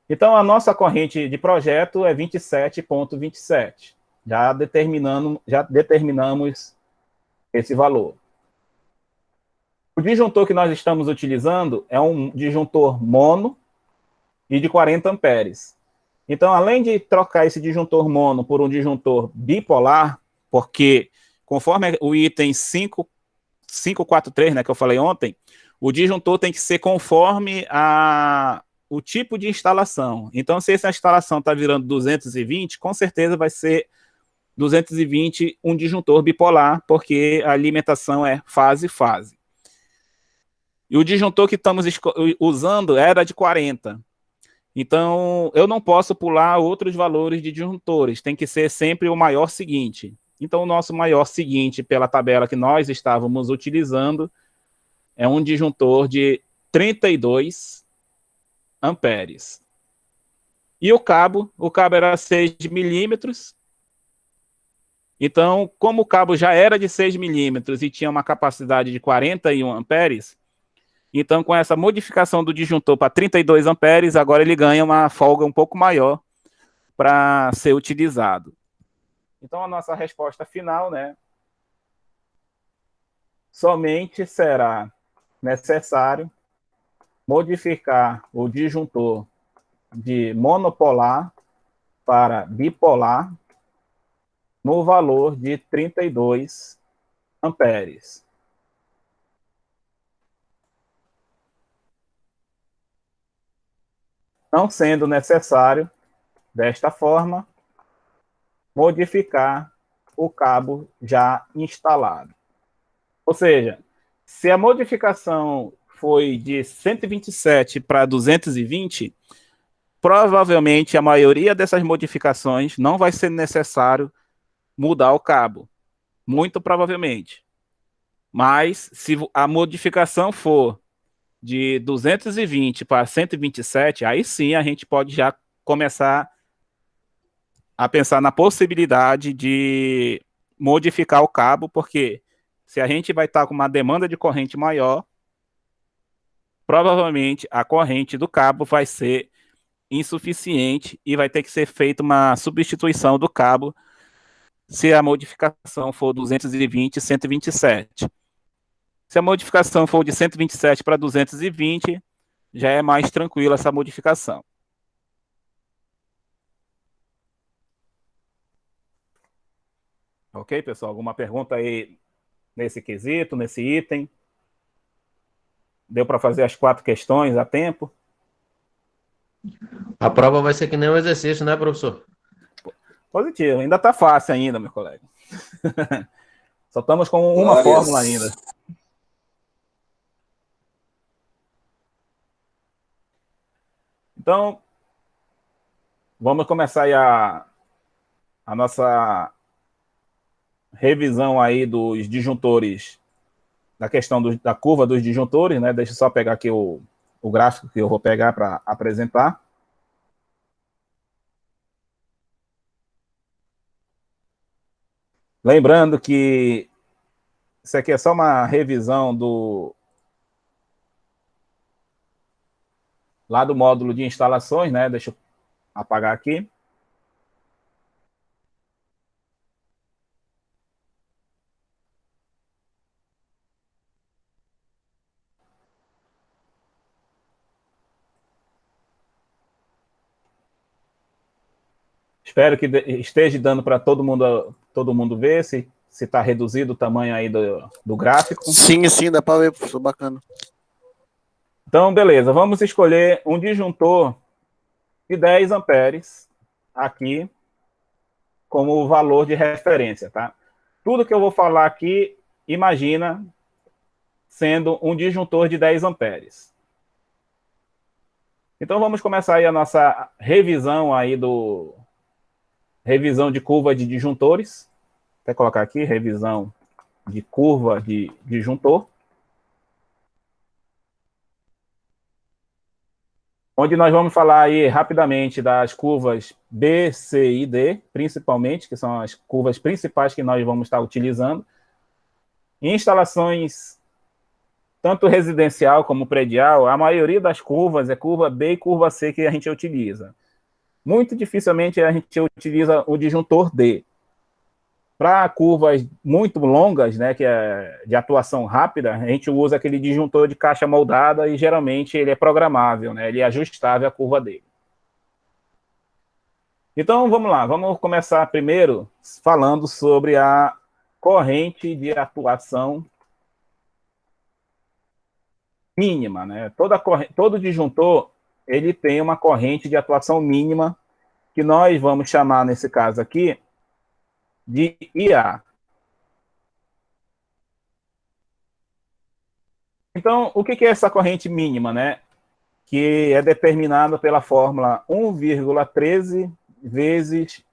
Então, a nossa corrente de projeto é 27,27. Já determinamos esse valor. O disjuntor que nós estamos utilizando é um disjuntor mono e de 40 amperes. Então, além de trocar esse disjuntor mono por um disjuntor bipolar, porque conforme o item 543, né, que eu falei ontem, o disjuntor tem que ser conforme o tipo de instalação. Então, se essa instalação está virando 220, com certeza vai ser 220 um disjuntor bipolar, porque a alimentação é fase-fase. E o disjuntor que estamos usando era de 40. Então, eu não posso pular outros valores de disjuntores, tem que ser sempre o maior seguinte. Então, o nosso maior seguinte, pela tabela que nós estávamos utilizando, é um disjuntor de 32 amperes. E o cabo era 6 milímetros. Então, como o cabo já era de 6 milímetros e tinha uma capacidade de 41 amperes, então, com essa modificação do disjuntor para 32 amperes, agora ele ganha uma folga um pouco maior para ser utilizado. Então, a nossa resposta final, né? Somente será necessário modificar o disjuntor de monopolar para bipolar no valor de 32 amperes. Não sendo necessário, desta forma, modificar o cabo já instalado. Ou seja, Se a modificação foi de 127 para 220, provavelmente a maioria dessas modificações não vai ser necessário mudar o cabo. Muito provavelmente. Mas se a modificação for de 220 para 127, aí sim a gente pode já começar a pensar na possibilidade de modificar o cabo, porque se a gente vai estar com uma demanda de corrente maior, provavelmente a corrente do cabo vai ser insuficiente e vai ter que ser feita uma substituição do cabo se a modificação for 220 e 127. Se a modificação for de 127 para 220, já é mais tranquila essa modificação. Ok, pessoal? Alguma pergunta aí nesse quesito, nesse item? Deu para fazer as 4 questões a tempo? A prova vai ser que nem um exercício, né, professor? Positivo, ainda está fácil ainda, meu colega. Só estamos com uma Glórias. fórmula ainda. Então, vamos começar aí a nossa revisão aí dos disjuntores, da questão da curva dos disjuntores, né? Deixa eu só pegar aqui o gráfico que eu vou pegar para apresentar. Lembrando que isso aqui é só uma revisão lá do módulo de instalações, né? Deixa eu apagar aqui. Espero que esteja dando para todo mundo ver se está reduzido o tamanho aí do gráfico. Sim, sim, dá para ver, professor, bacana. Então, beleza, vamos escolher um disjuntor de 10 amperes aqui como valor de referência, tá? Tudo que eu vou falar aqui, imagina sendo um disjuntor de 10 amperes. Então, vamos começar aí a nossa revisão aí revisão de curva de disjuntores. Vou até colocar aqui, revisão de curva de disjuntor. Onde nós vamos falar aí rapidamente das curvas B, C e D, principalmente, que são as curvas principais que nós vamos estar utilizando. Em instalações tanto residencial como predial, a maioria das curvas é curva B e curva C que a gente utiliza. Muito dificilmente a gente utiliza o disjuntor D. Para curvas muito longas, né, que é de atuação rápida, a gente usa aquele disjuntor de caixa moldada e geralmente ele é programável, né, ele é ajustável à curva dele. Então vamos lá, vamos começar primeiro falando sobre a corrente de atuação mínima, né? Todo disjuntor ele tem uma corrente de atuação mínima que nós vamos chamar nesse caso aqui de IA. Então, o que é essa corrente mínima, né? Que é determinada pela fórmula 1,13 vezes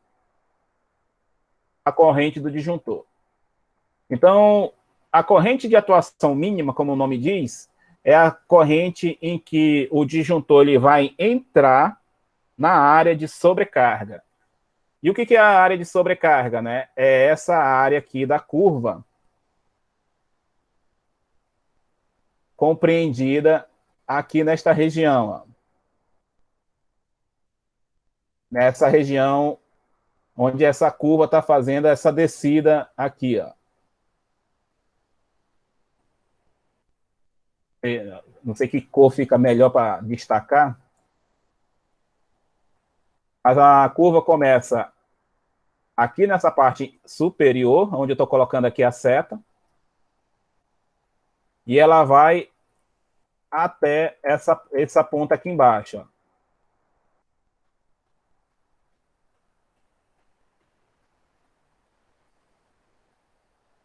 a corrente do disjuntor. Então, a corrente de atuação mínima, como o nome diz, é a corrente em que o disjuntor ele vai entrar na área de sobrecarga. E o que é a área de sobrecarga, né? É essa área aqui da curva, compreendida aqui nesta região. Ó. Nessa região onde essa curva está fazendo essa descida aqui. Ó. Não sei que cor fica melhor para destacar. Mas a curva começa aqui nessa parte superior, onde eu estou colocando aqui a seta. E ela vai até essa ponta aqui embaixo. Ó.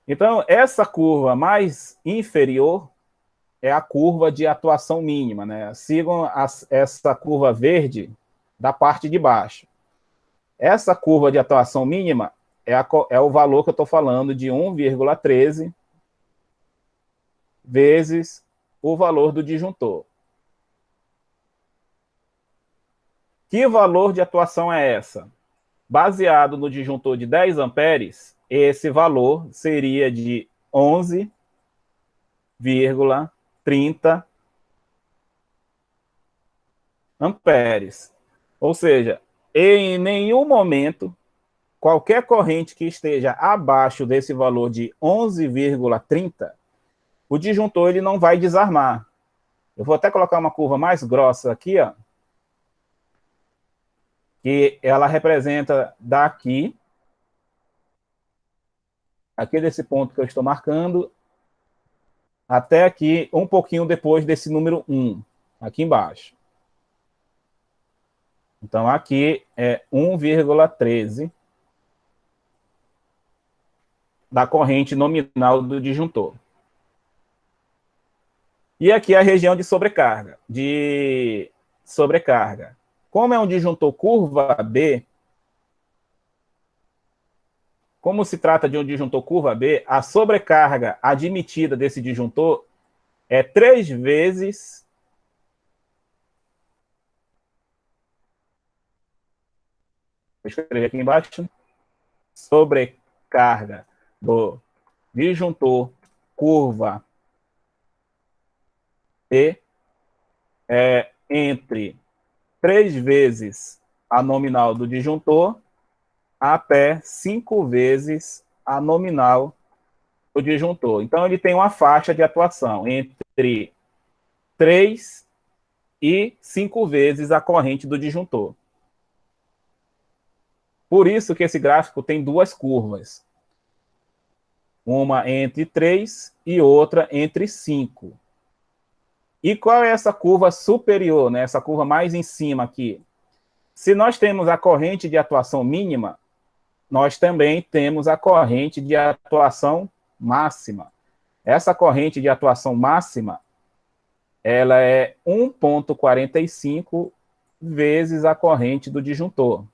Então, essa curva mais inferior é a curva de atuação mínima, né? Sigam essa curva verde da parte de baixo. Essa curva de atuação mínima é o valor que eu estou falando de 1,13 vezes o valor do disjuntor. Que valor de atuação é essa? Baseado no disjuntor de 10 amperes, esse valor seria de 11,30 amperes. Ou seja, em nenhum momento, qualquer corrente que esteja abaixo desse valor de 11,30, o disjuntor ele não vai desarmar. Eu vou até colocar uma curva mais grossa aqui, ó, que ela representa daqui, aqui desse ponto que eu estou marcando, até aqui, um pouquinho depois desse número 1, aqui embaixo. Então, aqui é 1,13 da corrente nominal do disjuntor. E aqui é a região de sobrecarga. Como é um disjuntor curva B, como se trata de um disjuntor curva B, a sobrecarga admitida desse disjuntor é 3 vezes vou escrever aqui embaixo, sobrecarga do disjuntor curva B é entre 3 vezes a nominal do disjuntor até 5 vezes a nominal do disjuntor. Então, ele tem uma faixa de atuação entre 3 e 5 vezes a corrente do disjuntor. Por isso que esse gráfico tem duas curvas. Uma entre 3 e outra entre 5. E qual é essa curva superior, né? Essa curva mais em cima aqui? Se nós temos a corrente de atuação mínima, nós também temos a corrente de atuação máxima. Essa corrente de atuação máxima, ela é 1,45 vezes a corrente do disjuntor.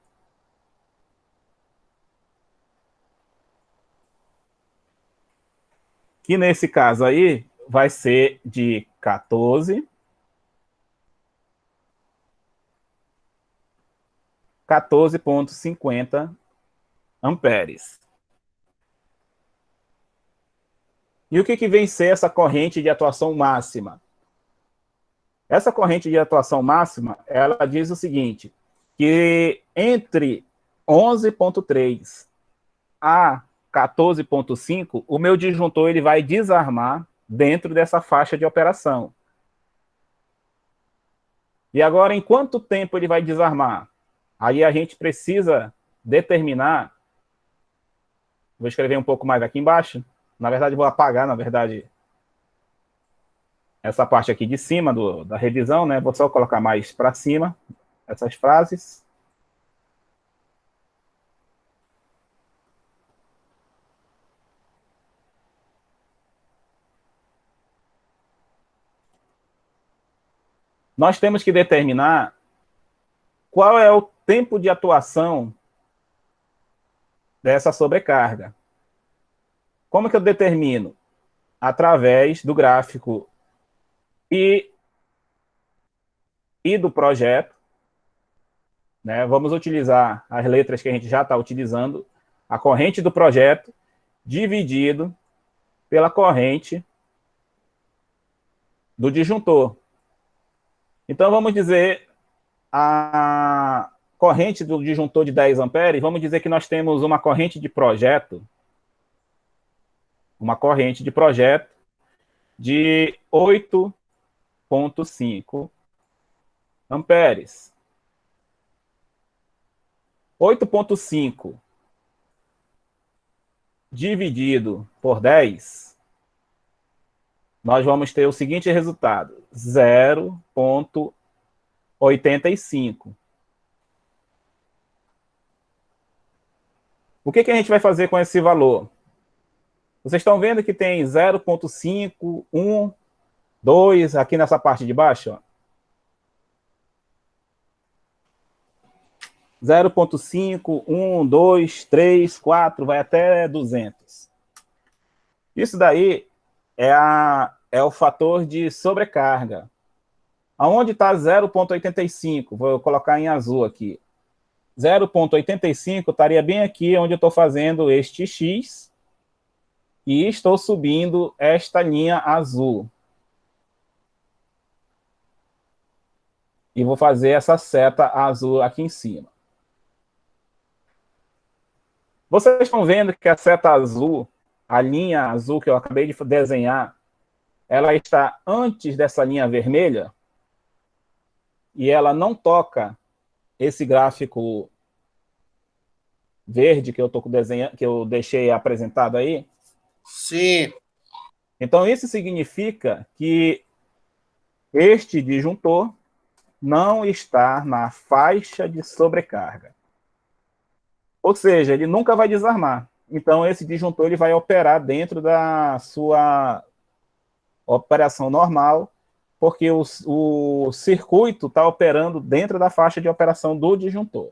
Que nesse caso aí vai ser de 14,50 amperes. E o que vem ser essa corrente de atuação máxima? Essa corrente de atuação máxima, ela diz o seguinte, que entre 11,3 a 14,5, o meu disjuntor ele vai desarmar dentro dessa faixa de operação. E agora, em quanto tempo ele vai desarmar? Aí a gente precisa determinar, vou escrever um pouco mais aqui embaixo, na verdade vou apagar, essa parte aqui de cima da revisão, né? Vou só colocar mais para cima essas frases. Nós temos que determinar qual é o tempo de atuação dessa sobrecarga. Como que eu determino? Através do gráfico e do projeto, né? Vamos utilizar as letras que a gente já está utilizando, a corrente do projeto dividido pela corrente do disjuntor. Então, vamos dizer, a corrente do disjuntor de 10 amperes, vamos dizer que nós temos uma corrente de projeto de 8,5 amperes. 8,5 dividido por 10, nós vamos ter o seguinte resultado, 0,85. O que a gente vai fazer com esse valor? Vocês estão vendo que tem 0,5, 1, 2, aqui nessa parte de baixo, ó. 0,5, 1, 2, 3, 4, vai até 200. Isso daí é o fator de sobrecarga. Aonde está 0,85? Vou colocar em azul aqui. 0,85 estaria bem aqui onde eu estou fazendo este X e estou subindo esta linha azul. E vou fazer essa seta azul aqui em cima. Vocês estão vendo que a seta azul, a linha azul que eu acabei de desenhar, ela está antes dessa linha vermelha e ela não toca esse gráfico verde que eu estou desenhando, que eu deixei apresentado aí. Sim. Então, isso significa que este disjuntor não está na faixa de sobrecarga. Ou seja, ele nunca vai desarmar. Então, esse disjuntor ele vai operar dentro da sua operação normal, porque o circuito está operando dentro da faixa de operação do disjuntor.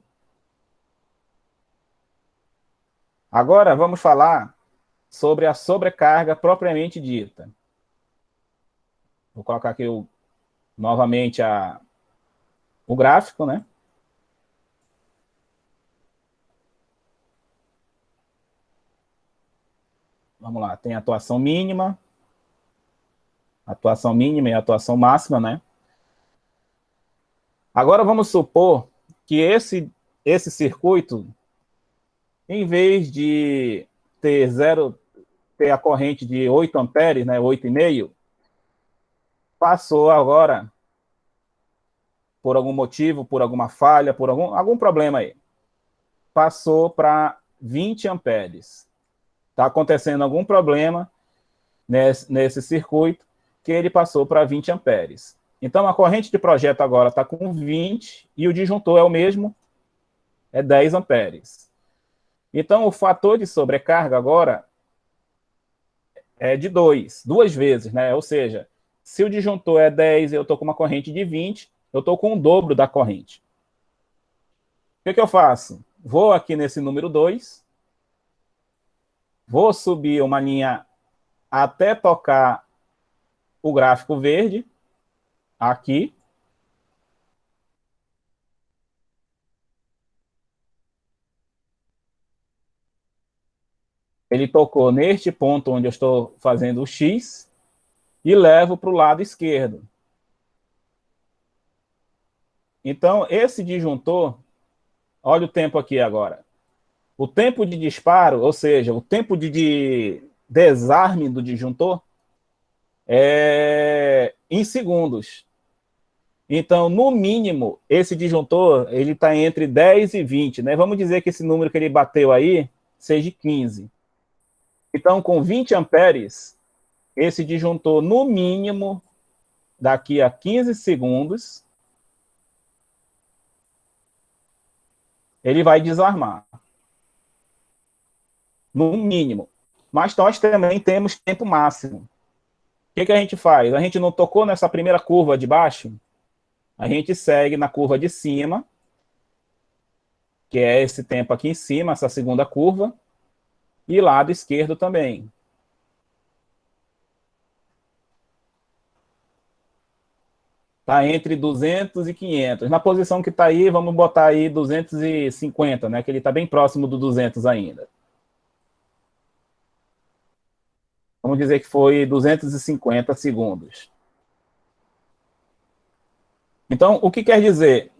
Agora, vamos falar sobre a sobrecarga propriamente dita. Vou colocar aqui novamente o gráfico, né? Vamos lá, tem atuação mínima e atuação máxima, né? Agora vamos supor que esse circuito, em vez de ter a corrente de 8 amperes, né, 8,5, passou agora, por algum motivo, por alguma falha, por algum problema aí, passou para 20 amperes. Está acontecendo algum problema nesse circuito que ele passou para 20 amperes. Então, a corrente de projeto agora está com 20 e o disjuntor é o mesmo, é 10 amperes. Então, o fator de sobrecarga agora é de 2 vezes, né? Ou seja, se o disjuntor é 10 e eu estou com uma corrente de 20, eu estou com o dobro da corrente. O que eu faço? Vou aqui nesse número 2, vou subir uma linha até tocar o gráfico verde, aqui. Ele tocou neste ponto onde eu estou fazendo o X e levo para o lado esquerdo. Então, esse disjuntor, olha o tempo aqui agora. O tempo de disparo, ou seja, o tempo de desarme do disjuntor, é em segundos. Então, no mínimo, esse disjuntor ele está entre 10 e 20, né? Vamos dizer que esse número que ele bateu aí seja 15. Então, com 20 amperes, esse disjuntor, no mínimo, daqui a 15 segundos, ele vai desarmar. No mínimo. Mas nós também temos tempo máximo. O que a gente faz? A gente não tocou nessa primeira curva de baixo? A gente segue na curva de cima, que é esse tempo aqui em cima, essa segunda curva, e lado esquerdo também. Está entre 200 e 500. Na posição que está aí, vamos botar aí 250, né? Que ele está bem próximo do 200 ainda. Vamos dizer que foi 250 segundos. Então, o que quer dizer?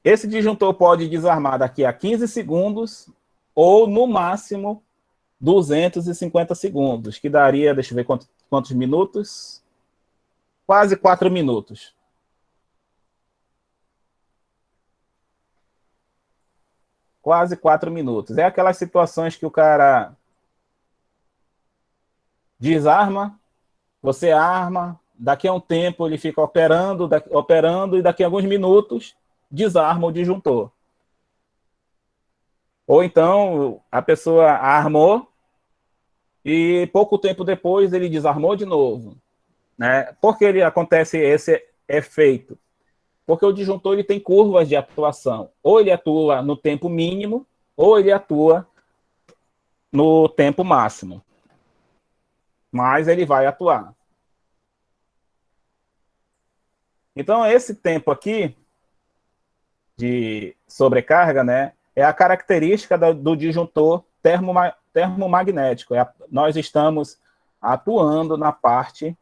Esse disjuntor pode desarmar daqui a 15 segundos ou, no máximo, 250 segundos, que daria, deixa eu ver quantos minutos, quase 4 minutos. Quase 4 minutos. É aquelas situações que o cara desarma, você arma, daqui a um tempo ele fica operando, e daqui a alguns minutos desarma o disjuntor. Ou então a pessoa armou, e pouco tempo depois ele desarmou de novo, né? Por que ele acontece esse efeito? Porque o disjuntor ele tem curvas de atuação. Ou ele atua no tempo mínimo, ou ele atua no tempo máximo. Mas ele vai atuar. Então, esse tempo aqui de sobrecarga, né, é a característica do disjuntor termomagnético. Nós estamos atuando na parte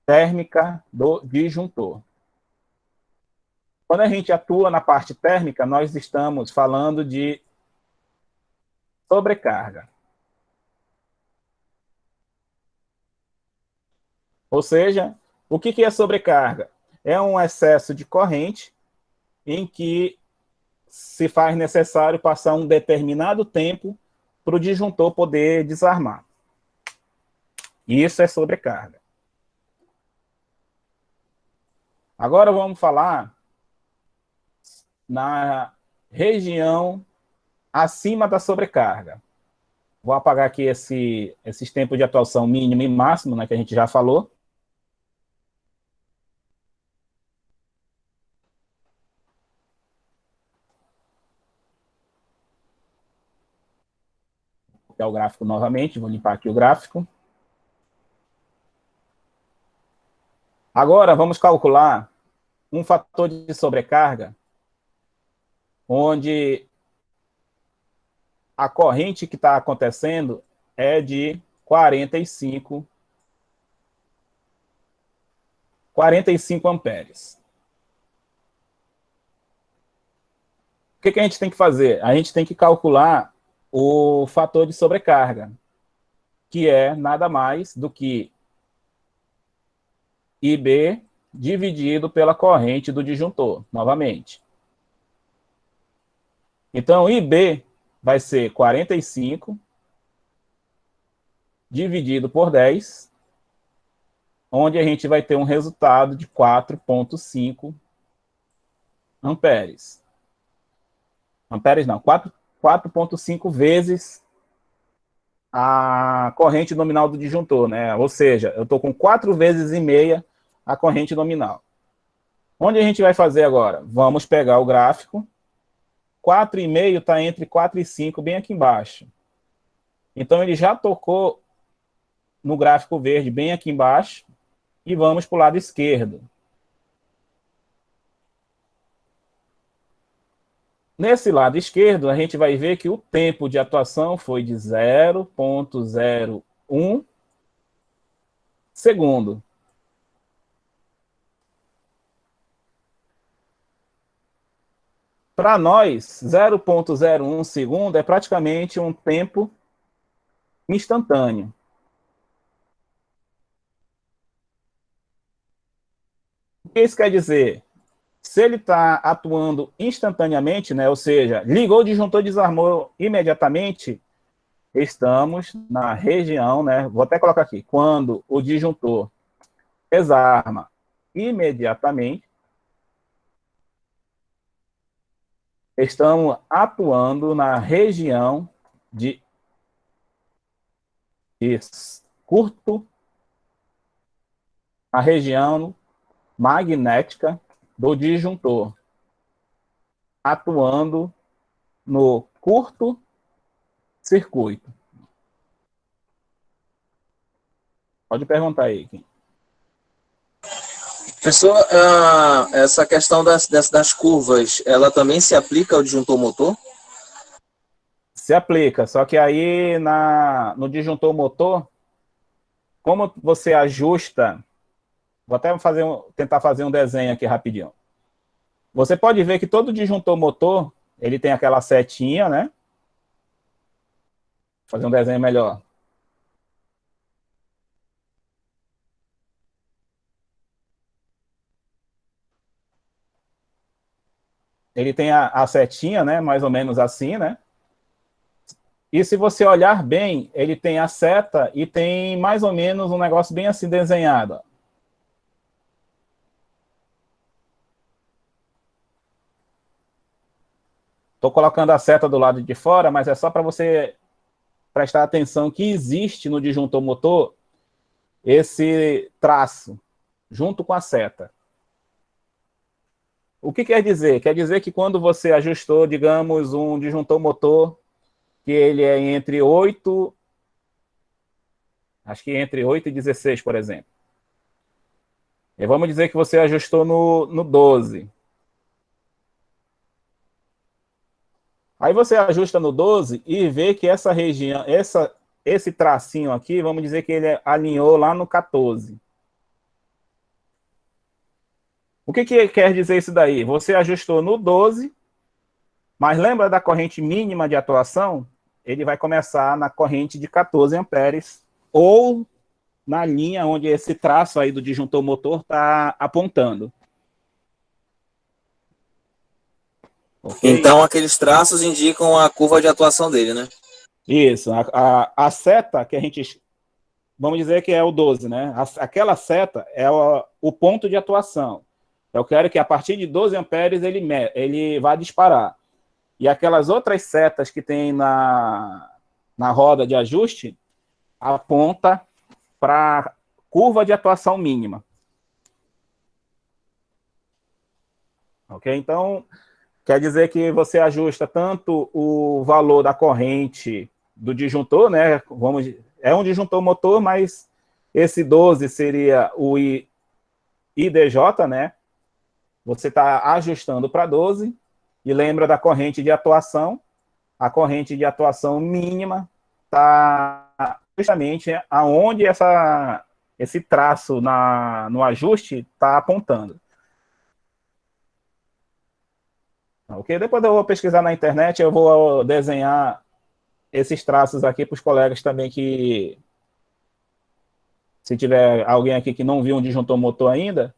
térmica do disjuntor. Quando a gente atua na parte térmica, nós estamos falando de sobrecarga. Ou seja, o que é sobrecarga? É um excesso de corrente em que se faz necessário passar um determinado tempo para o disjuntor poder desarmar. Isso é sobrecarga. Agora vamos falar na região acima da sobrecarga. Vou apagar aqui esses tempos de atuação mínimo e máximo, né, que a gente já falou. Vou pegar o gráfico novamente, vou limpar aqui o gráfico. Agora vamos calcular um fator de sobrecarga onde a corrente que está acontecendo é de 45 amperes. O que a gente tem que fazer? A gente tem que calcular o fator de sobrecarga, que é nada mais do que IB dividido pela corrente do disjuntor, novamente. Então, IB vai ser 45 dividido por 10, onde a gente vai ter um resultado de 4,5 amperes. Amperes não, 4,5 vezes a corrente nominal do disjuntor, né? Ou seja, eu estou com 4 vezes e meia a corrente nominal. Onde a gente vai fazer agora? Vamos pegar o gráfico. 4,5 está entre 4 e 5, bem aqui embaixo. Então, ele já tocou no gráfico verde, bem aqui embaixo, e vamos para o lado esquerdo. Nesse lado esquerdo, a gente vai ver que o tempo de atuação foi de 0,01 segundo. Para nós, 0,01 segundo é praticamente um tempo instantâneo. O que isso quer dizer? Se ele está atuando instantaneamente, né, ou seja, ligou o disjuntor e desarmou imediatamente, estamos na região, né, vou até colocar aqui, quando o disjuntor desarma imediatamente, estamos atuando na região de curto, a região magnética do disjuntor, atuando no curto circuito. Pode perguntar aí, Kim. Professor, essa questão das curvas, ela também se aplica ao disjuntor motor? Se aplica, só que aí no disjuntor motor, como você ajusta, vou até tentar fazer um desenho aqui rapidinho. Você pode ver que todo disjuntor motor, ele tem aquela setinha, né? Vou fazer um desenho melhor. Ele tem a setinha, né? Mais ou menos assim, né? E se você olhar bem, ele tem a seta e tem mais ou menos um negócio bem assim desenhado. Estou colocando a seta do lado de fora, mas é só para você prestar atenção que existe no disjuntor motor esse traço, junto com a seta. O que quer dizer? Quer dizer que quando você ajustou, digamos, um disjuntor motor, que ele é entre 8, acho que entre 8 e 16, por exemplo. E vamos dizer que você ajustou no 12. Aí você ajusta no 12 e vê que essa região, esse tracinho aqui, vamos dizer que ele alinhou lá no 14. O que quer dizer isso daí? Você ajustou no 12, mas lembra da corrente mínima de atuação? Ele vai começar na corrente de 14 amperes, ou na linha onde esse traço aí do disjuntor motor está apontando. Okay? Então, aqueles traços indicam a curva de atuação dele, né? Isso. A seta que a gente... Vamos dizer que é o 12, né? Aquela seta é o ponto de atuação. Eu quero que a partir de 12 amperes ele vá disparar. E aquelas outras setas que tem na roda de ajuste aponta para curva de atuação mínima. Ok? Então, quer dizer que você ajusta tanto o valor da corrente do disjuntor, né? É um disjuntor motor, mas esse 12 seria o IDJ, né? Você está ajustando para 12, e lembra da corrente de atuação. A corrente de atuação mínima está justamente aonde esse traço no ajuste está apontando. Ok? Depois eu vou pesquisar na internet, eu vou desenhar esses traços aqui para os colegas também que, se tiver alguém aqui que não viu um disjuntor motor ainda,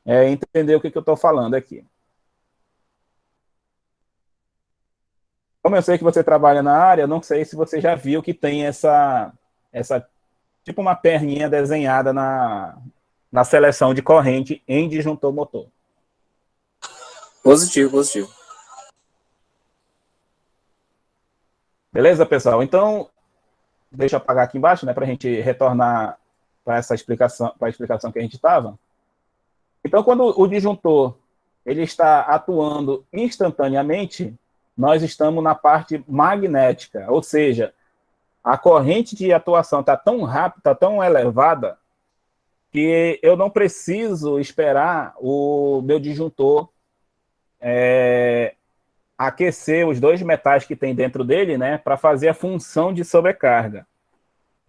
entender o que eu estou falando aqui. Como eu sei que você trabalha na área, não sei se você já viu que tem essa tipo uma perninha desenhada na seleção de corrente em disjuntor motor. Positivo, positivo. Beleza, pessoal? Então, deixa eu apagar aqui embaixo, né, para a gente retornar para essa explicação, para a explicação que a gente estava. Então, quando o disjuntor ele está atuando instantaneamente, nós estamos na parte magnética, ou seja, a corrente de atuação está tão rápida, tão elevada, que eu não preciso esperar o meu disjuntor aquecer os dois metais que tem dentro dele, né, para fazer a função de sobrecarga.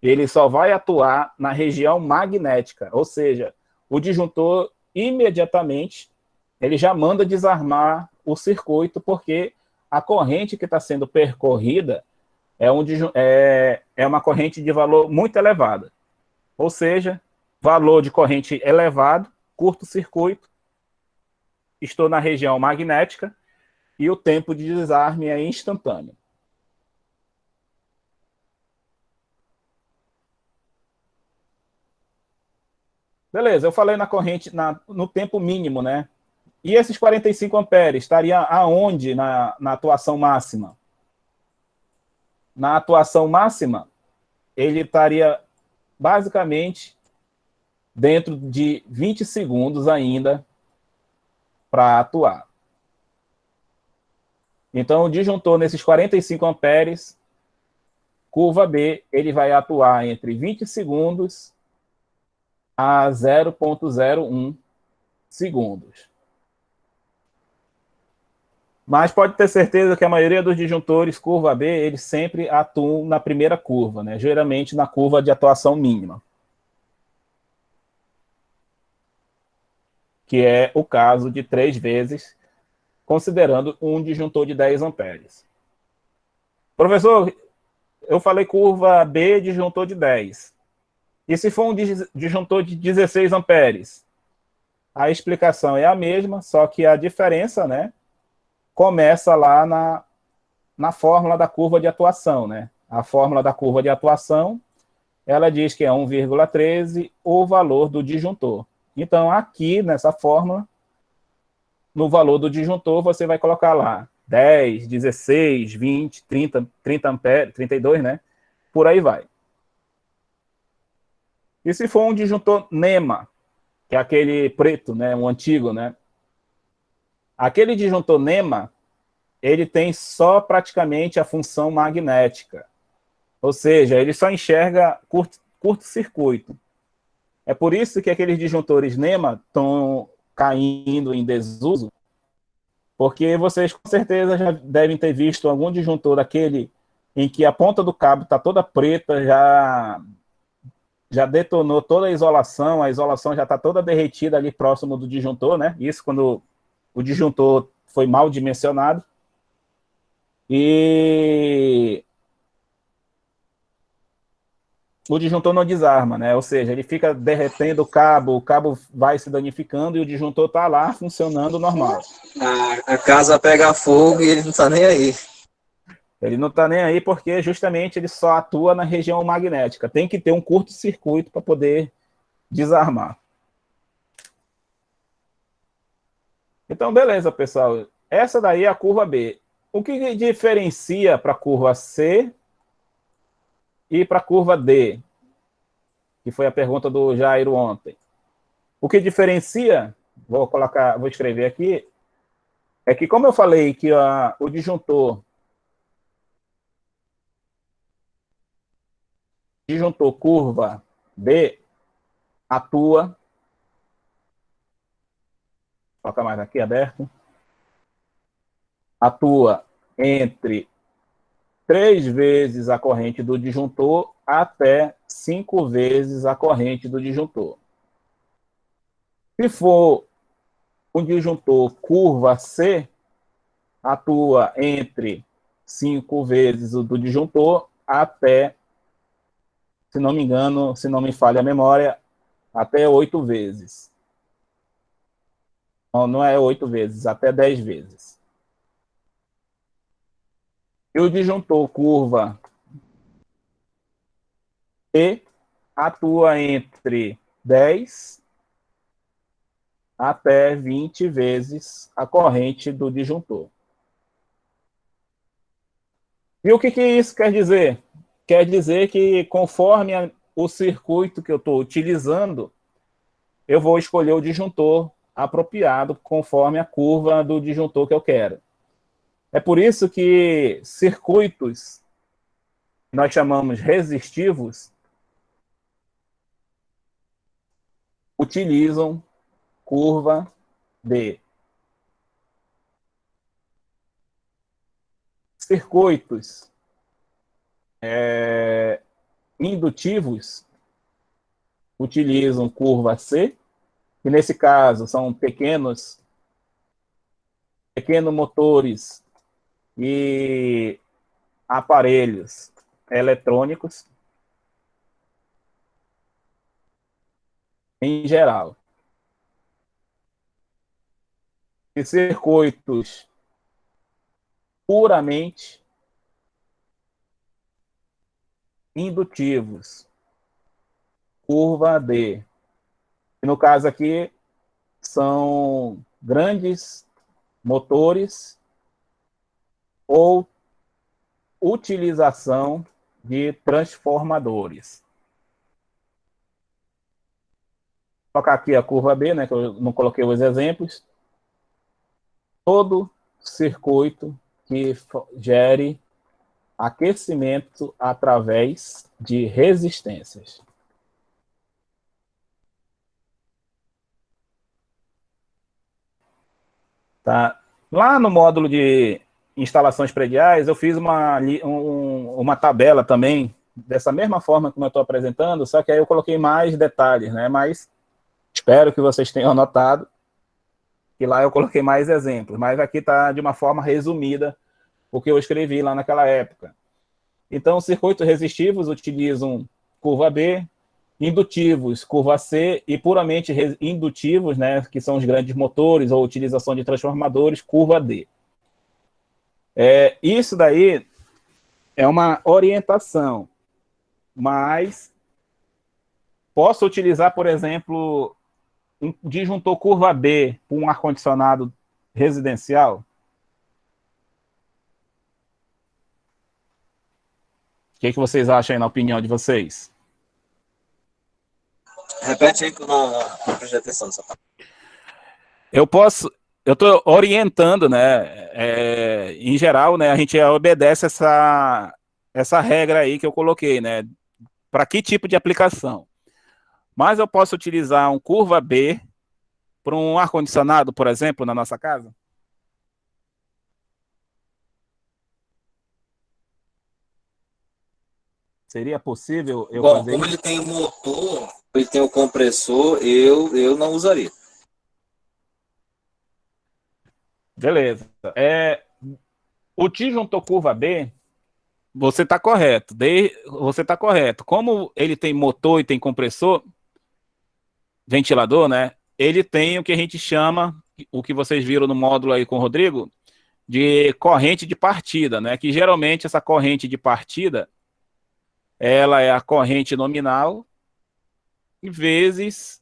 Ele só vai atuar na região magnética, ou seja, o disjuntor imediatamente ele já manda desarmar o circuito, porque a corrente que está sendo percorrida é uma corrente de valor muito elevado. Ou seja, valor de corrente elevado, curto-circuito, estou na região magnética e o tempo de desarme é instantâneo. Beleza, eu falei na corrente, no tempo mínimo, né? E esses 45 amperes estaria aonde na atuação máxima? Na atuação máxima, ele estaria basicamente dentro de 20 segundos ainda para atuar. Então, o disjuntor nesses 45 amperes, curva B, ele vai atuar entre 20 segundos a 0,01 segundos. Mas pode ter certeza que a maioria dos disjuntores curva B, eles sempre atuam na primeira curva, né? Geralmente na curva de atuação mínima. Que é o caso de 3 vezes, considerando um disjuntor de 10 amperes. Professor, eu falei curva B, disjuntor de 10. E se for um disjuntor de 16 amperes? A explicação é a mesma, só que a diferença, né, começa lá na fórmula da curva de atuação, né? A fórmula da curva de atuação, ela diz que é 1,13 o valor do disjuntor. Então, aqui, nessa fórmula, no valor do disjuntor, você vai colocar lá 10, 16, 20, 30 amperes, 32, né? por aí vai. E se for um disjuntor NEMA, que é aquele preto, né, um antigo, né? Aquele disjuntor NEMA, ele tem só praticamente a função magnética. Ou seja, ele só enxerga curto-circuito. É por isso que aqueles disjuntores NEMA estão caindo em desuso, porque vocês com certeza já devem ter visto algum disjuntor daquele em que a ponta do cabo está toda preta, já detonou toda a isolação já está toda derretida ali próximo do disjuntor, né? Isso quando o disjuntor foi mal dimensionado. E o disjuntor não desarma, né? Ou seja, ele fica derretendo o cabo vai se danificando e o disjuntor está lá funcionando normal. A casa pega fogo e ele não está nem aí. Ele não está nem aí porque justamente ele só atua na região magnética. Tem que ter um curto-circuito para poder desarmar. Então, beleza, pessoal. Essa daí é a curva B. O que diferencia para a curva C e para a curva D? Que foi a pergunta do Jairo ontem. O que diferencia, vou escrever aqui, é que como eu falei que o disjuntor curva B atua, vou colocar mais aqui aberto, atua entre 3 vezes a corrente do disjuntor até 5 vezes a corrente do disjuntor. Se for um disjuntor curva C, atua entre 5 vezes o do disjuntor até, se não me engano, se não me falha a memória, até 8 vezes. Não é 8 vezes, até 10 vezes. E o disjuntor curva E atua entre 10 até 20 vezes a corrente do disjuntor. E o que isso quer dizer? Quer dizer que conforme o circuito que eu estou utilizando, eu vou escolher o disjuntor apropriado conforme a curva do disjuntor que eu quero. É por isso que circuitos que nós chamamos resistivos utilizam curva D. Circuitos indutivos utilizam curva C, que nesse caso são pequenos motores e aparelhos eletrônicos em geral. E circuitos puramente indutivos, curva D. E no caso aqui, são grandes motores ou utilização de transformadores. Vou colocar aqui a curva B, né, que eu não coloquei os exemplos. Todo circuito que gere aquecimento através de resistências. Tá? Lá no módulo de instalações prediais, eu fiz uma tabela também, dessa mesma forma como eu estou apresentando, só que aí eu coloquei mais detalhes, né? Mas espero que vocês tenham notado que lá eu coloquei mais exemplos, mas aqui está de uma forma resumida o que eu escrevi lá naquela época. Então, circuitos resistivos utilizam curva B, indutivos, curva C, e puramente indutivos, né, que são os grandes motores ou utilização de transformadores, curva D. Isso daí é uma orientação, mas posso utilizar, por exemplo, um disjuntor curva B com um ar-condicionado residencial? que vocês acham aí na opinião de vocês? Repete aí que eu não prestei atenção nessa parte. Eu estou orientando, né? Em geral, né? A gente obedece essa regra aí que eu coloquei, né? Para que tipo de aplicação? Mas eu posso utilizar um curva B para um ar-condicionado, por exemplo, na nossa casa? Seria possível eu Bom, fazer como isso? ele tem o motor, ele tem o compressor, eu não usaria. Beleza. O disjuntor curva B, você está correto. Você está correto. Como ele tem motor e tem compressor, ventilador, né? Ele tem o que a gente chama, o que vocês viram no módulo aí com o Rodrigo, de corrente de partida, né? Que geralmente essa corrente de partida, ela é a corrente nominal vezes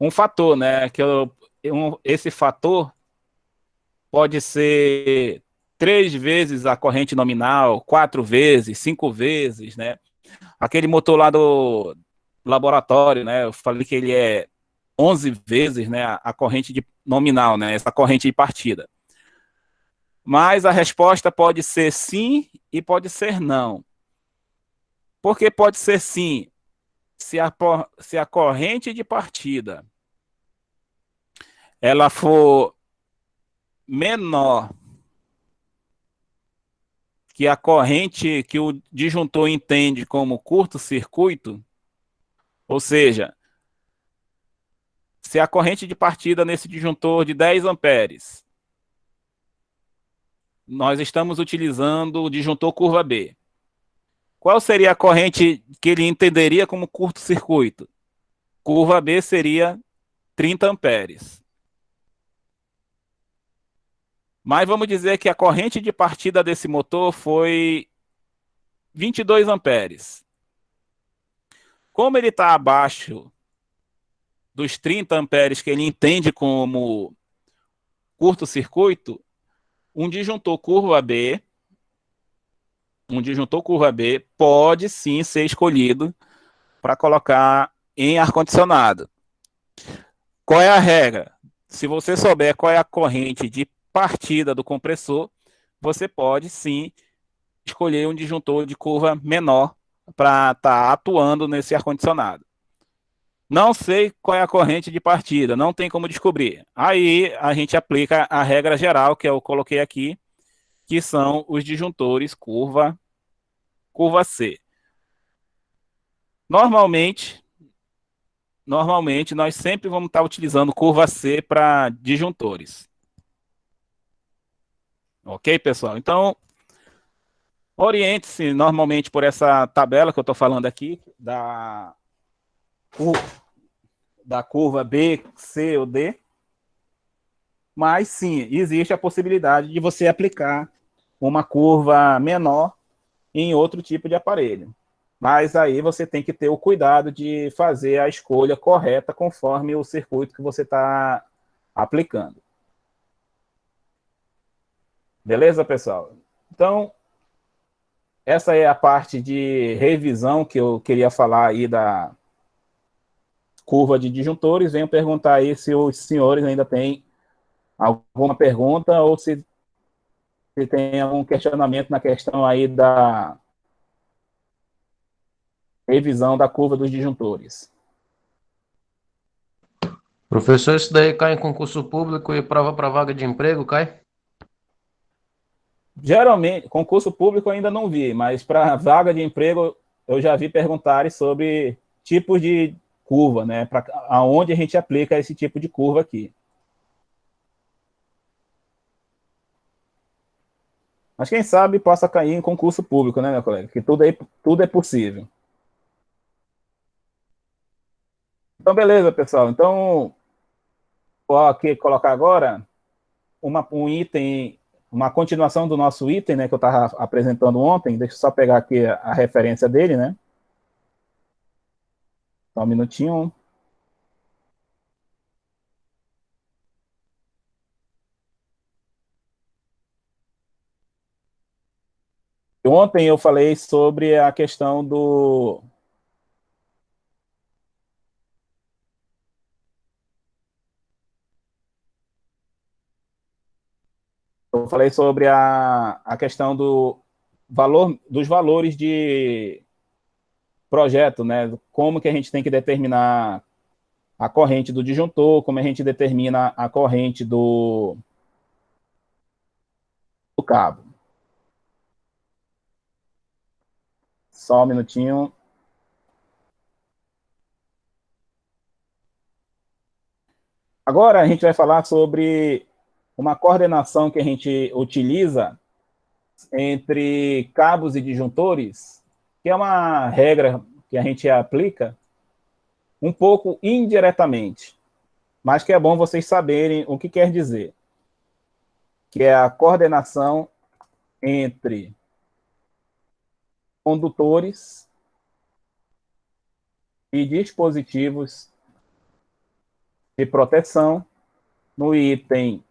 um fator, né? Esse fator pode ser 3 vezes a corrente nominal, 4 vezes, 5 vezes, né? Aquele motor lá do laboratório, né? Eu falei que ele é 11 vezes, né? A corrente nominal, né? Essa corrente de partida. Mas a resposta pode ser sim e pode ser não. Por que pode ser sim? Se a corrente de partida ela for menor que a corrente que o disjuntor entende como curto-circuito, ou seja, se a corrente de partida nesse disjuntor de 10 amperes, nós estamos utilizando o disjuntor curva B. Qual seria a corrente que ele entenderia como curto-circuito? Curva B seria 30 amperes. Mas vamos dizer que a corrente de partida desse motor foi 22 amperes. Como ele está abaixo dos 30 amperes que ele entende como curto-circuito, um disjuntor curva B, pode sim ser escolhido para colocar em ar-condicionado. Qual é a regra? Se você souber qual é a corrente de partida do compressor, você pode sim escolher um disjuntor de curva menor para estar atuando nesse ar-condicionado. Não sei qual é a corrente de partida, não tem como descobrir. Aí a gente aplica a regra geral que eu coloquei aqui, que são os disjuntores curva C. Normalmente nós sempre vamos estar utilizando curva C para disjuntores. Ok, pessoal? Então, oriente-se normalmente por essa tabela que eu estou falando aqui, da curva B, C ou D. Mas sim, existe a possibilidade de você aplicar uma curva menor em outro tipo de aparelho. Mas aí você tem que ter o cuidado de fazer a escolha correta conforme o circuito que você está aplicando. Beleza, pessoal? Então, essa é a parte de revisão que eu queria falar aí da curva de disjuntores. Venho perguntar aí se os senhores ainda têm alguma pergunta ou se tem algum questionamento na questão aí da revisão da curva dos disjuntores. Professor, isso daí cai em concurso público e prova para vaga de emprego, cai? Geralmente, concurso público eu ainda não vi, mas para vaga de emprego eu já vi perguntarem sobre tipos de curva, né? Para aonde a gente aplica esse tipo de curva aqui. Mas quem sabe possa cair em concurso público, né, meu colega? Que tudo é possível. Então, beleza, pessoal. Então, vou aqui colocar agora um item, uma continuação do nosso item, né, que eu estava apresentando ontem. Deixa eu só pegar aqui a referência dele, né? Só um minutinho. Ontem eu falei sobre a questão do... Eu falei sobre a questão do valor, dos valores de projeto, né? Como que a gente tem que determinar a corrente do disjuntor, como a gente determina a corrente do cabo. Só um minutinho. Agora a gente vai falar sobre uma coordenação que a gente utiliza entre cabos e disjuntores, que é uma regra que a gente aplica um pouco indiretamente, mas que é bom vocês saberem o que quer dizer, que é a coordenação entre condutores e dispositivos de proteção no item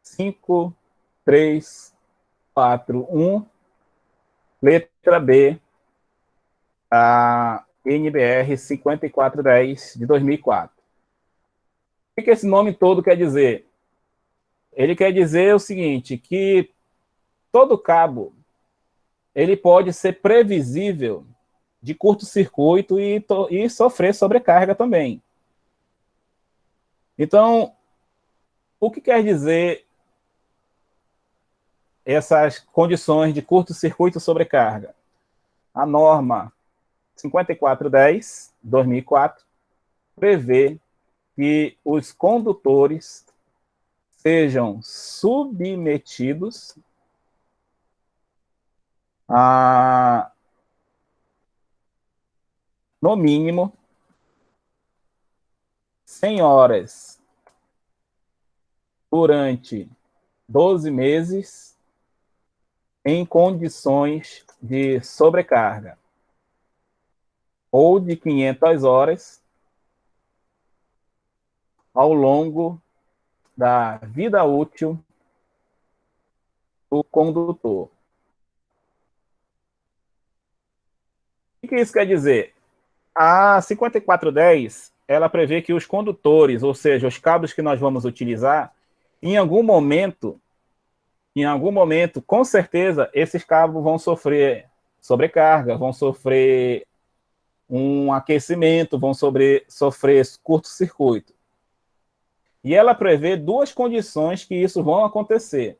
5341, letra B, a NBR 5410 de 2004. O que esse nome todo quer dizer? Ele quer dizer o seguinte, que todo cabo ele pode ser previsível de curto-circuito e sofrer sobrecarga também. Então, o que quer dizer essas condições de curto-circuito e sobrecarga? A norma 5410, 2004, prevê que os condutores sejam submetidos a, no mínimo, 100 horas durante 12 meses em condições de sobrecarga, ou de 500 horas ao longo da vida útil do condutor. O que isso quer dizer? A 5410, ela prevê que os condutores, ou seja, os cabos que nós vamos utilizar, em algum momento, com certeza, esses cabos vão sofrer sobrecarga, vão sofrer um aquecimento, vão sofrer curto-circuito. E ela prevê duas condições que isso vão acontecer,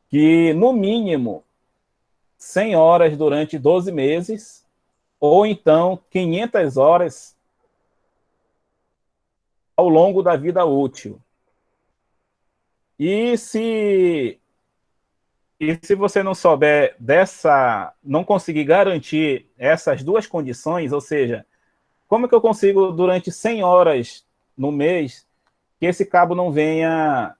que no mínimo 100 horas durante 12 meses, ou então 500 horas ao longo da vida útil. E se você não souber não conseguir garantir essas duas condições, ou seja, como é que eu consigo durante 100 horas no mês que esse cabo não venha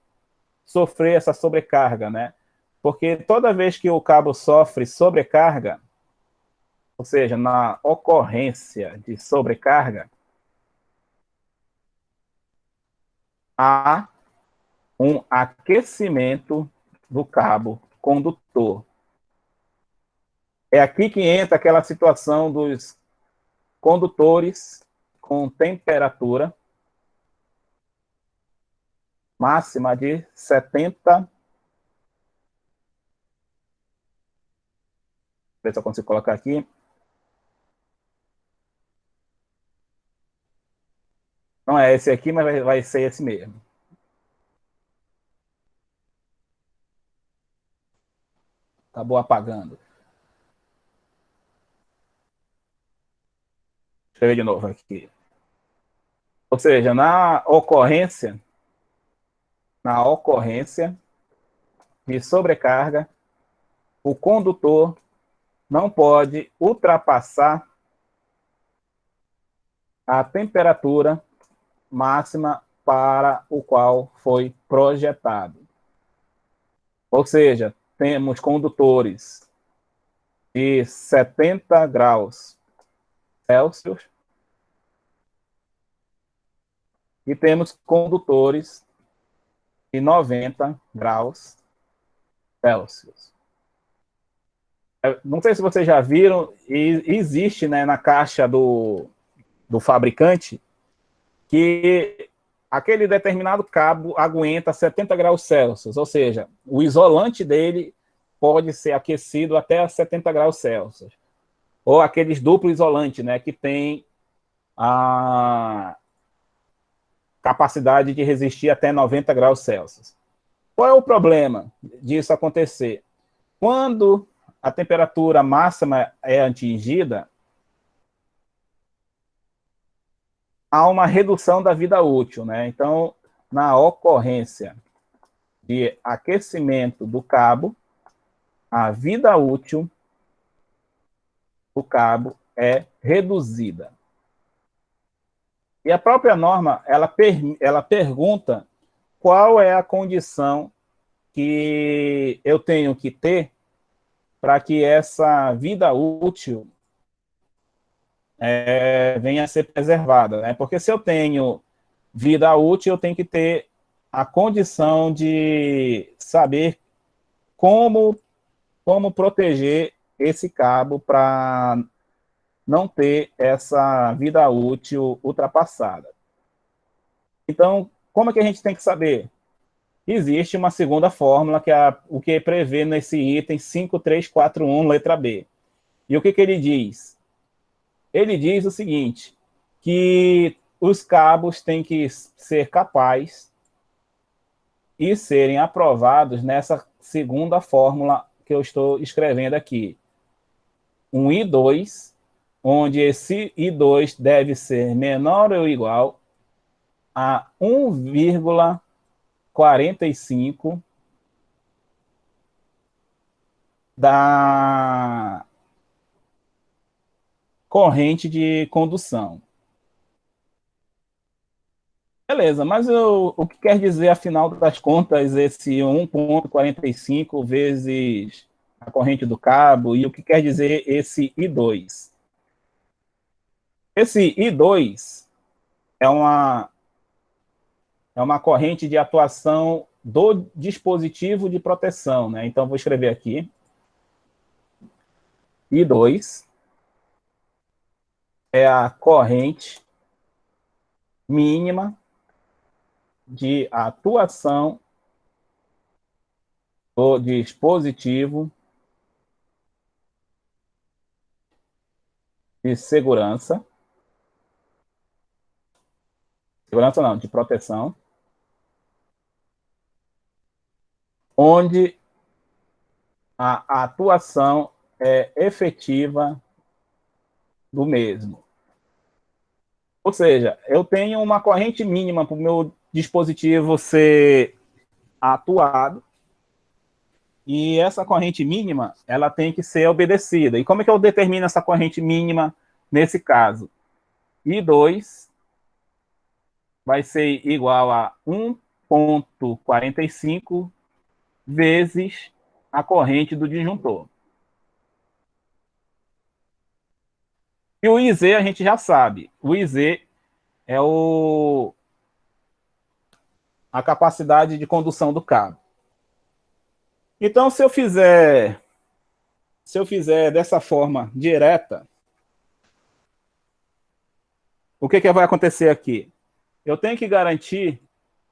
sofrer essa sobrecarga, né? Porque toda vez que o cabo sofre sobrecarga, ou seja, na ocorrência de sobrecarga, há um aquecimento do cabo condutor. É aqui que entra aquela situação dos condutores com temperatura máxima de 70. Ver se eu consigo colocar aqui. Não é esse aqui, mas vai ser esse mesmo. Acabou apagando. Deixa eu ver de novo aqui. Ou seja, na ocorrência de sobrecarga, o condutor não pode ultrapassar a temperatura máxima para o qual foi projetado. Ou seja, temos condutores de 70 graus Celsius e temos condutores de 90 graus Celsius. não sei se vocês já viram, existe, né, na caixa do fabricante que aquele determinado cabo aguenta 70 graus Celsius, ou seja, o isolante dele pode ser aquecido até 70 graus Celsius. Ou aqueles duplo isolante, né, que tem a capacidade de resistir até 90 graus Celsius. Qual é o problema disso acontecer? Quando a temperatura máxima é atingida, há uma redução da vida útil, né? Então, na ocorrência de aquecimento do cabo, a vida útil do cabo é reduzida. E a própria norma, ela pergunta qual é a condição que eu tenho que ter para que essa vida útil venha a ser preservada, né? Porque se eu tenho vida útil, eu tenho que ter a condição de saber como proteger esse cabo para não ter essa vida útil ultrapassada. Então, como é que a gente tem que saber? Existe uma segunda fórmula, que é o que prevê nesse item 5341, letra B. E o que ele diz? Ele diz o seguinte, que os cabos têm que ser capazes e serem aprovados nessa segunda fórmula que eu estou escrevendo aqui. Um I2, onde esse I2 deve ser menor ou igual a 1,45 da corrente de condução. Beleza, mas o que quer dizer, afinal das contas, esse 1,45 vezes a corrente do cabo, e o que quer dizer esse I2? Esse I2 é uma corrente de atuação do dispositivo de proteção, né? Então, vou escrever aqui. I2 é a corrente mínima de atuação do dispositivo de segurança. Segurança não, de proteção. Onde a atuação é efetiva do mesmo. Ou seja, eu tenho uma corrente mínima para o meu dispositivo ser atuado, e essa corrente mínima, ela tem que ser obedecida. E como é que eu determino essa corrente mínima nesse caso? I2 vai ser igual a 1,45 vezes a corrente do disjuntor. E o IZ a gente já sabe. O IZ é a capacidade de condução do cabo. Então, se eu fizer dessa forma direta, o que vai acontecer aqui? Eu tenho que garantir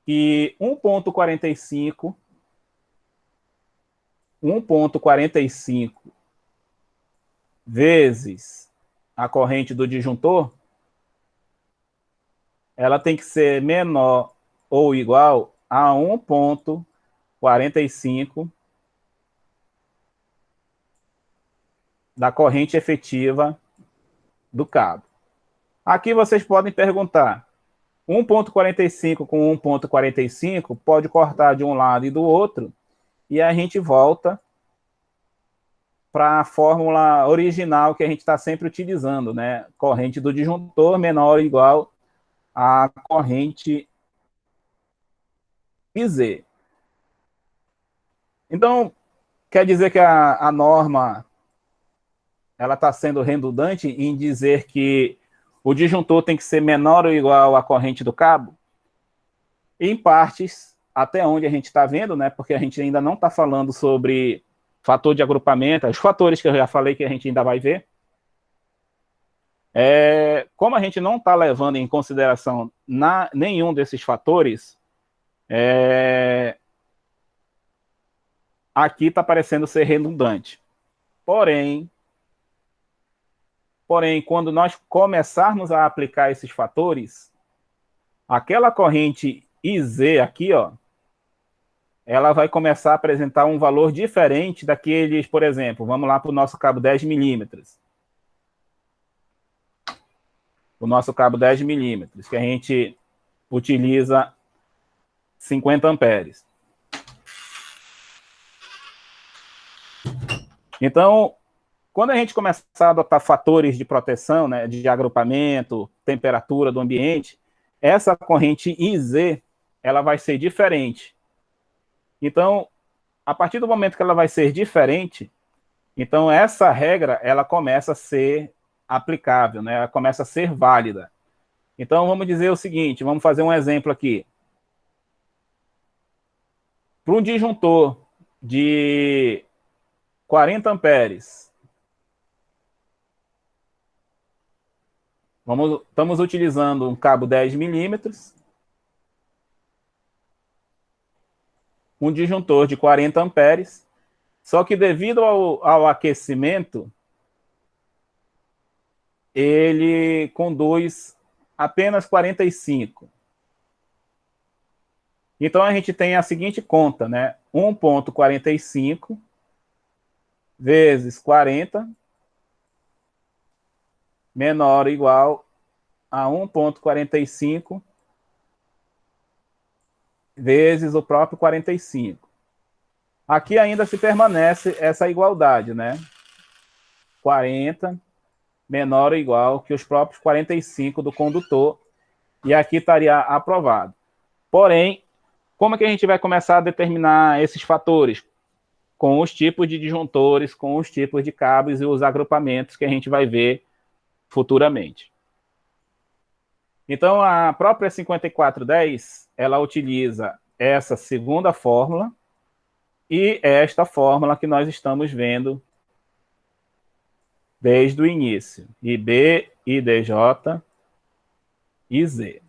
que 1,45 vezes a corrente do disjuntor, ela tem que ser menor ou igual a 1,45 da corrente efetiva do cabo. Aqui vocês podem perguntar, 1,45 com 1,45 pode cortar de um lado e do outro, e a gente volta para a fórmula original que a gente está sempre utilizando, né? Corrente do disjuntor menor ou igual a corrente IZ. Então, quer dizer que a norma ela está sendo redundante em dizer que o disjuntor tem que ser menor ou igual à corrente do cabo? Em partes, até onde a gente está vendo, né? Porque a gente ainda não está falando sobre fator de agrupamento, os fatores que eu já falei que a gente ainda vai ver. Como a gente não está levando em consideração nenhum desses fatores, aqui está parecendo ser redundante. Porém, quando nós começarmos a aplicar esses fatores, aquela corrente IZ aqui, ó, ela vai começar a apresentar um valor diferente daqueles, por exemplo, vamos lá para o nosso cabo 10 milímetros. O nosso cabo 10 milímetros, que a gente utiliza 50 amperes. Então, quando a gente começar a adotar fatores de proteção, né, de agrupamento, temperatura do ambiente, essa corrente IZ, ela vai ser diferente. Então, a partir do momento que ela vai ser diferente, então essa regra, ela começa a ser aplicável, né? Ela começa a ser válida. Então, vamos dizer o seguinte, vamos fazer um exemplo aqui. Para um disjuntor de 40 amperes, estamos utilizando um cabo 10 milímetros, um disjuntor de 40 amperes, só que devido ao aquecimento, ele conduz apenas 45. Então, a gente tem a seguinte conta, né? 1,45 vezes 40 menor ou igual a 1,45 vezes o próprio 45. Aqui ainda se permanece essa igualdade, né? 40 menor ou igual que os próprios 45 do condutor, e aqui estaria aprovado. Porém, como é que a gente vai começar a determinar esses fatores? Com os tipos de disjuntores, com os tipos de cabos e os agrupamentos que a gente vai ver futuramente. Então, a própria 5410, ela utiliza essa segunda fórmula e esta fórmula que nós estamos vendo desde o início. IB, IDJ e Z.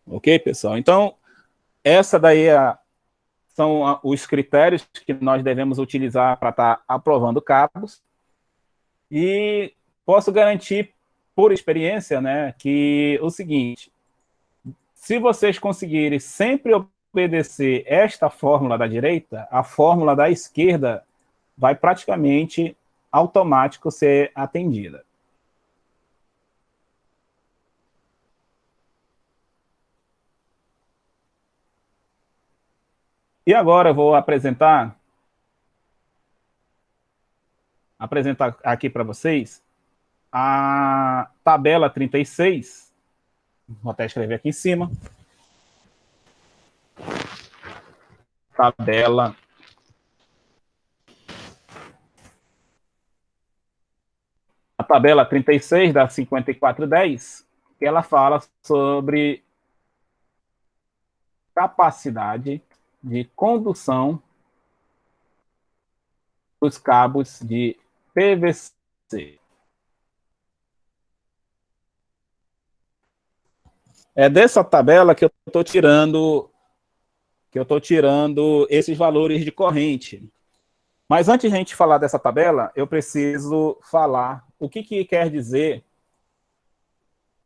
Ok, pessoal? Então, essa daí são os critérios que nós devemos utilizar para estar aprovando cabos. E posso garantir, por experiência, né, que o seguinte, se vocês conseguirem sempre obedecer esta fórmula da direita, a fórmula da esquerda vai praticamente automático ser atendida. E agora eu vou apresentar aqui para vocês a tabela 36. Vou até escrever aqui em cima. Tabela a tabela 36 da 5410, que ela fala sobre capacidade de condução dos cabos de PVC. É dessa tabela que eu estou tirando esses valores de corrente. Mas antes de a gente falar dessa tabela, eu preciso falar o que quer dizer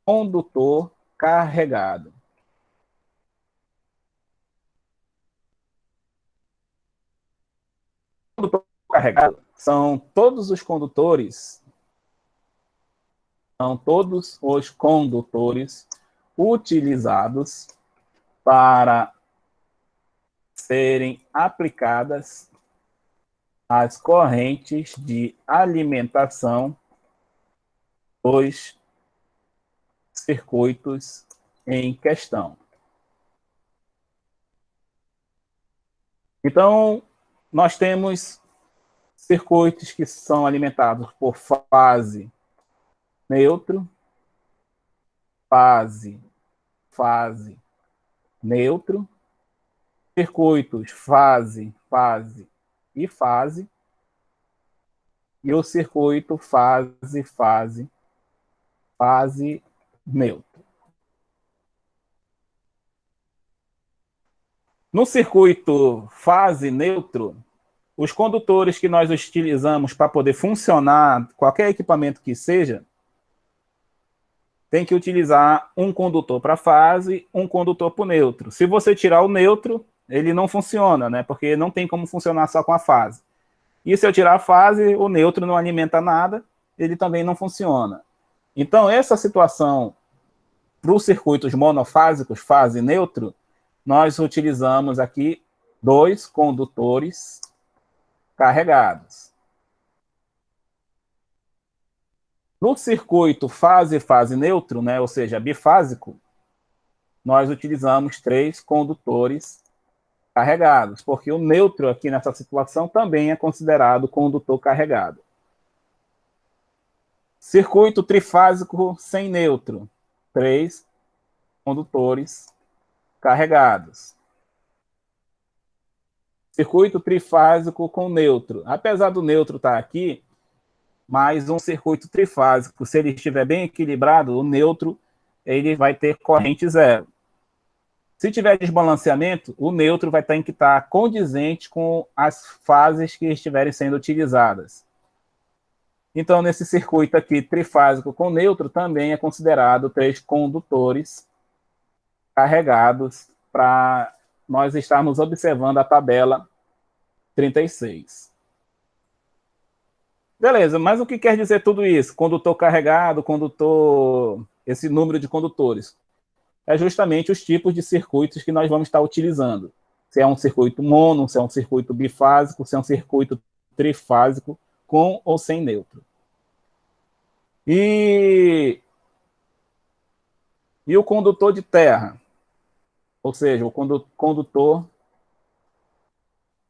condutor carregado. Condutor carregado são todos os condutores utilizados para serem aplicadas as correntes de alimentação dos circuitos em questão. Então, nós temos circuitos que são alimentados por fase neutro, fase neutro, circuitos fase, fase e fase, e o circuito fase, fase, fase, neutro. No circuito fase neutro, os condutores que nós utilizamos para poder funcionar, qualquer equipamento que seja, tem que utilizar um condutor para fase, um condutor para o neutro. Se você tirar o neutro, ele não funciona, né? Porque não tem como funcionar só com a fase. E se eu tirar a fase, o neutro não alimenta nada, ele também não funciona. Então, essa situação para os circuitos monofásicos, fase e neutro, nós utilizamos aqui 2 condutores carregados. No circuito fase, fase neutro, né, ou seja, bifásico, nós utilizamos 3 condutores carregados, porque o neutro aqui nessa situação também é considerado condutor carregado. Circuito trifásico sem neutro, 3 condutores carregados. Circuito trifásico com neutro. Apesar do neutro estar aqui, mas um circuito trifásico, se ele estiver bem equilibrado, o neutro ele vai ter corrente zero. Se tiver desbalanceamento, o neutro vai ter que estar condizente com as fases que estiverem sendo utilizadas. Então, nesse circuito aqui, trifásico com neutro, também é considerado 3 condutores carregados para nós estarmos observando a tabela 36. Beleza, mas o que quer dizer tudo isso? Condutor carregado, condutor... Esse número de condutores. É justamente os tipos de circuitos que nós vamos estar utilizando. Se é um circuito mono, se é um circuito bifásico, se é um circuito trifásico, com ou sem neutro. E o condutor de terra? Ou seja, o condutor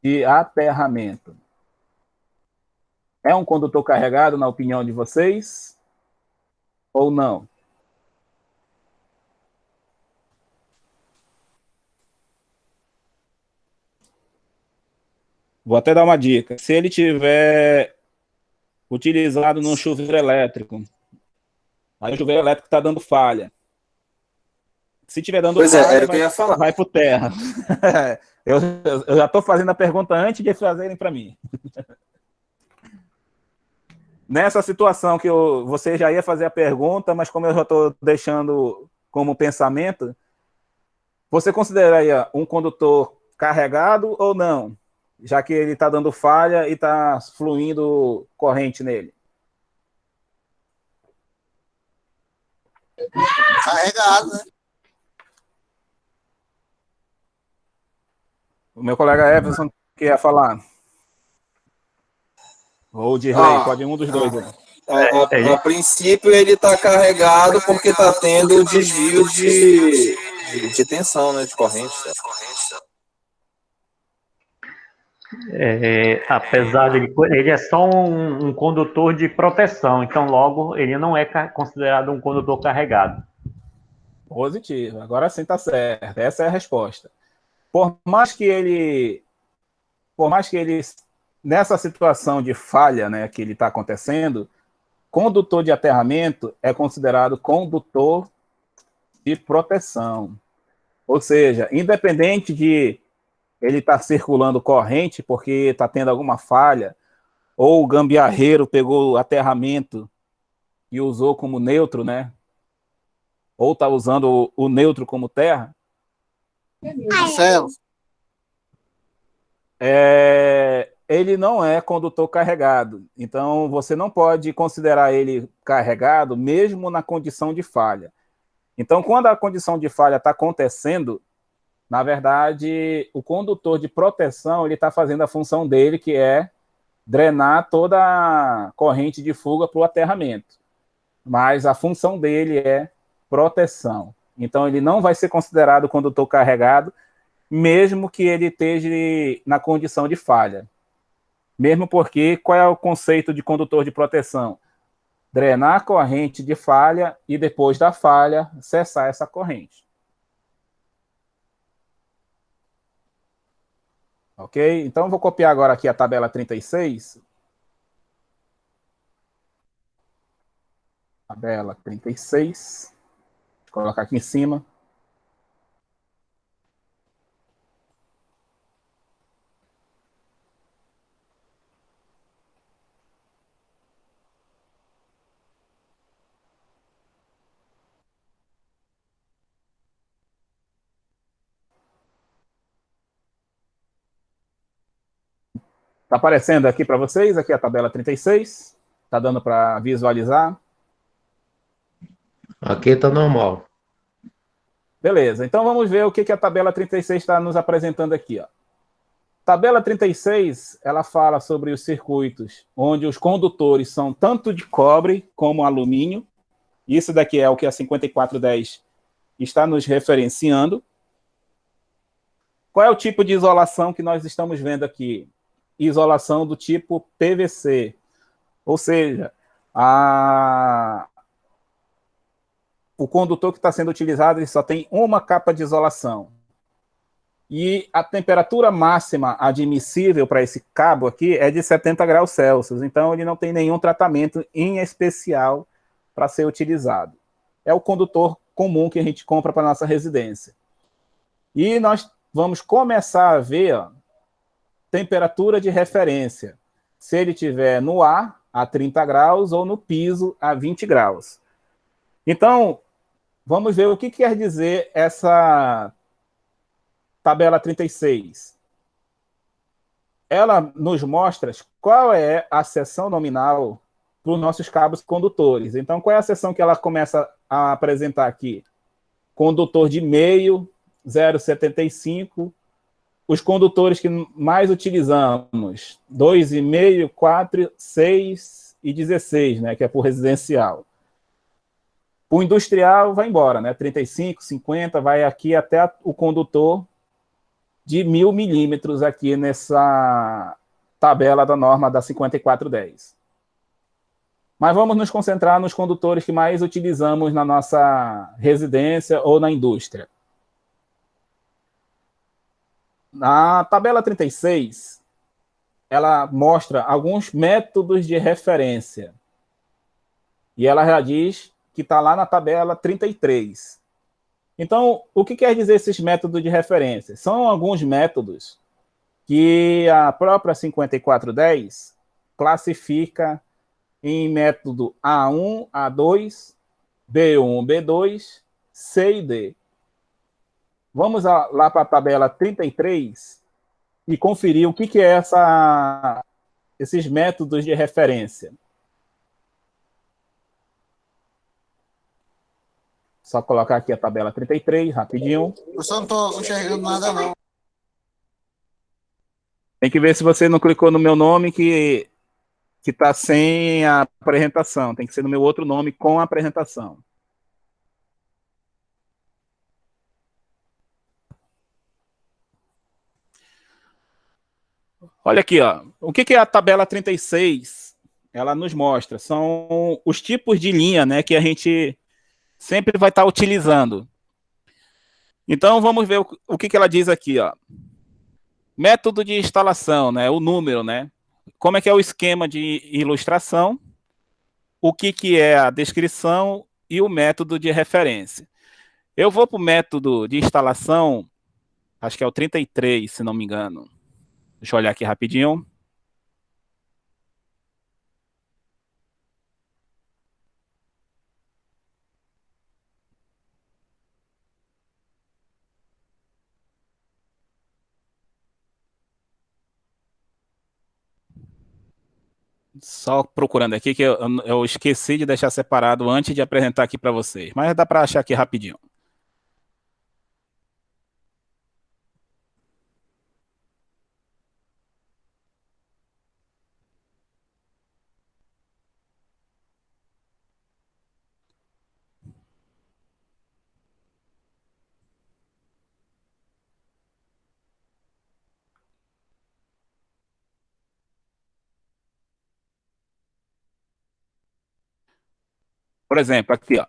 de aterramento. É um condutor carregado, na opinião de vocês? Ou não? Vou até dar uma dica. Se ele tiver utilizado num chuveiro elétrico, aí o chuveiro elétrico está dando falha. Se tiver dando Pois falha, era o que eu ia falar. vai para o terra. eu já estou fazendo a pergunta antes de fazerem para mim. Nessa situação que você já ia fazer a pergunta, mas como eu já estou deixando como pensamento, você consideraria um condutor carregado ou não? Já que ele está dando falha e está fluindo corrente nele. Carregado, né? O meu colega Everson que ia falar. Ou de Dirley, pode um dos dois. A princípio ele está carregado porque está tendo desvio de tensão, né, de corrente. Apesar de ele é só um condutor de proteção, então logo ele não é considerado um condutor carregado. Positivo, agora sim está certo. Essa é a resposta. Por mais que ele nessa situação de falha, né, que ele está acontecendo, condutor de aterramento é considerado condutor de proteção. Ou seja, independente de ele estar circulando corrente porque está tendo alguma falha, ou o gambiarreiro pegou o aterramento e usou como neutro, né? Ou está usando o neutro como terra, Marcelo, ele não é condutor carregado. Então, você não pode considerar ele carregado mesmo na condição de falha. Então, quando a condição de falha está acontecendo, na verdade, o condutor de proteção ele está fazendo a função dele, que é drenar toda a corrente de fuga para o aterramento. Mas a função dele é proteção. Então, ele não vai ser considerado condutor carregado, mesmo que ele esteja na condição de falha. Mesmo porque, qual é o conceito de condutor de proteção? Drenar a corrente de falha e, depois da falha, cessar essa corrente. Ok? Então, eu vou copiar agora aqui a tabela 36. Tabela 36. Vou colocar aqui em cima. Está aparecendo aqui para vocês, aqui a tabela 36. Está dando para visualizar. Aqui tá normal. Beleza, então vamos ver o que a tabela 36 está nos apresentando aqui. Ó. Tabela 36, ela fala sobre os circuitos onde os condutores são tanto de cobre como alumínio. Isso daqui é o que a 5410 está nos referenciando. Qual é o tipo de isolação que nós estamos vendo aqui? Isolação do tipo PVC. Ou seja, o condutor que está sendo utilizado ele só tem uma capa de isolação. E a temperatura máxima admissível para esse cabo aqui é de 70 graus Celsius. Então, ele não tem nenhum tratamento em especial para ser utilizado. É o condutor comum que a gente compra para nossa residência. E nós vamos começar a ver ó, temperatura de referência. Se ele estiver no ar, a 30 graus, ou no piso, a 20 graus. Então, vamos ver o que quer dizer essa tabela 36. Ela nos mostra qual é a seção nominal para os nossos cabos condutores. Então, qual é a seção que ela começa a apresentar aqui? Condutor de meio, 0,75. Os condutores que mais utilizamos, 2,5, 4, 6 e 16, né, que é por residencial. O industrial vai embora, né, 35, 50, vai aqui até o condutor de 1.000 milímetros aqui nessa tabela da norma da 5410. Mas vamos nos concentrar nos condutores que mais utilizamos na nossa residência ou na indústria. Na tabela 36, ela mostra alguns métodos de referência. E ela já diz que está lá na tabela 33. Então, o que quer dizer esses métodos de referência? São alguns métodos que a própria 5410 classifica em método A1, A2, B1, B2, C e D. Vamos lá para a tabela 33 e conferir o que é esses métodos de referência. Só colocar aqui a tabela 33, rapidinho. Eu só não estou enxergando nada, não. Tem que ver se você não clicou no meu nome que está sem a apresentação. Tem que ser no meu outro nome com a apresentação. Olha aqui, ó. O que é a tabela 36? Ela nos mostra. São os tipos de linha, né, que a gente sempre vai estar utilizando. Então, vamos ver o que ela diz aqui, ó. Método de instalação, né, o número, né? Como é que é o esquema de ilustração, o que é a descrição e o método de referência. Eu vou para o método de instalação, acho que é o 33, se não me engano. Deixa eu olhar aqui rapidinho. Só procurando aqui, que eu esqueci de deixar separado antes de apresentar aqui para vocês. Mas dá para achar aqui rapidinho. Por exemplo, aqui, ó.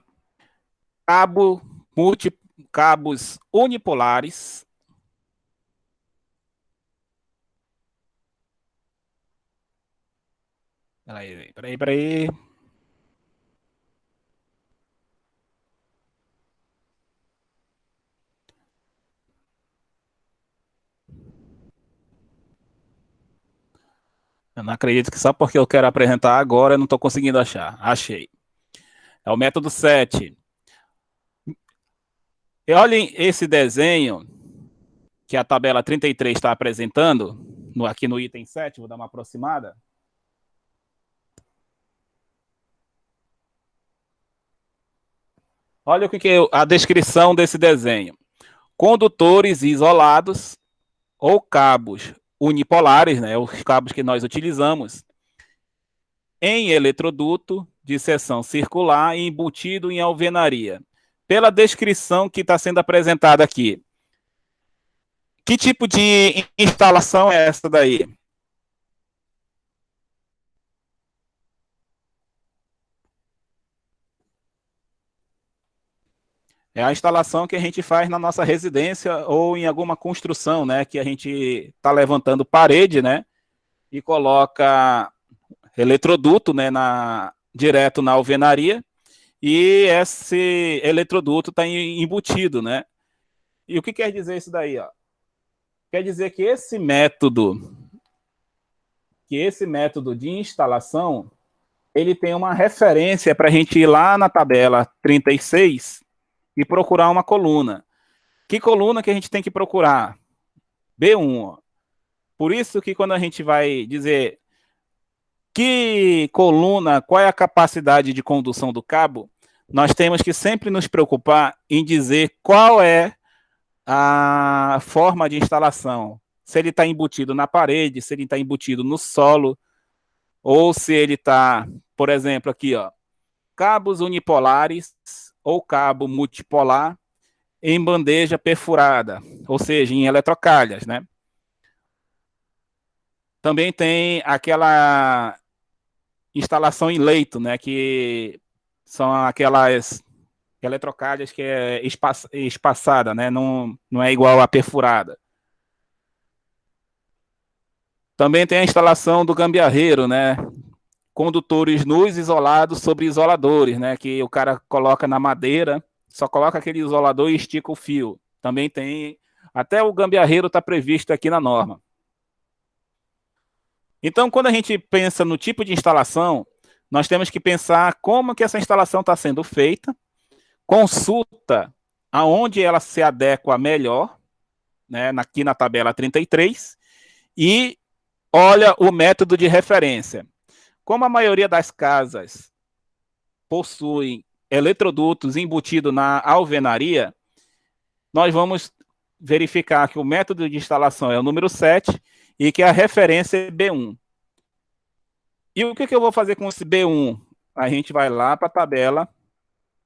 Cabos unipolares Peraí. Eu não acredito que só porque eu quero apresentar agora eu não estou conseguindo achar. Achei. É o método 7. E olhem esse desenho que a tabela 33 está apresentando, aqui no item 7, vou dar uma aproximada. Olha o que é a descrição desse desenho. Condutores isolados ou cabos unipolares, né, os cabos que nós utilizamos, em eletroduto de seção circular e embutido em alvenaria. Pela descrição que está sendo apresentada aqui, que tipo de instalação é essa daí? É a instalação que a gente faz na nossa residência ou em alguma construção, né? Que a gente está levantando parede, né? E coloca eletroduto, né? Direto na alvenaria. E esse eletroduto está embutido, né? E o que quer dizer isso daí, ó? Quer dizer que esse método de instalação, ele tem uma referência para a gente ir lá na tabela 36 e procurar uma coluna. Que coluna que a gente tem que procurar? B1. Ó. Por isso que quando a gente vai dizer que coluna, qual é a capacidade de condução do cabo, nós temos que sempre nos preocupar em dizer qual é a forma de instalação. Se ele está embutido na parede, se ele está embutido no solo, ou se ele está, por exemplo, aqui, ó, cabos unipolares ou cabo multipolar em bandeja perfurada, ou seja, em eletrocalhas, né? Também tem aquela instalação em leito, né, que são aquelas eletrocalhas que é espaçada, né, não é igual a perfurada. Também tem a instalação do gambiarreiro, né, condutores nus isolados sobre isoladores, né, que o cara coloca na madeira, só coloca aquele isolador e estica o fio. Também tem, até o gambiarreiro está previsto aqui na norma. Então, quando a gente pensa no tipo de instalação, nós temos que pensar como que essa instalação está sendo feita, consulta aonde ela se adequa melhor, né, aqui na tabela 33, e olha o método de referência. Como a maioria das casas possuem eletrodutos embutidos na alvenaria, nós vamos verificar que o método de instalação é o número 7 e que a referência é B1. E o que eu vou fazer com esse B1? A gente vai lá para a tabela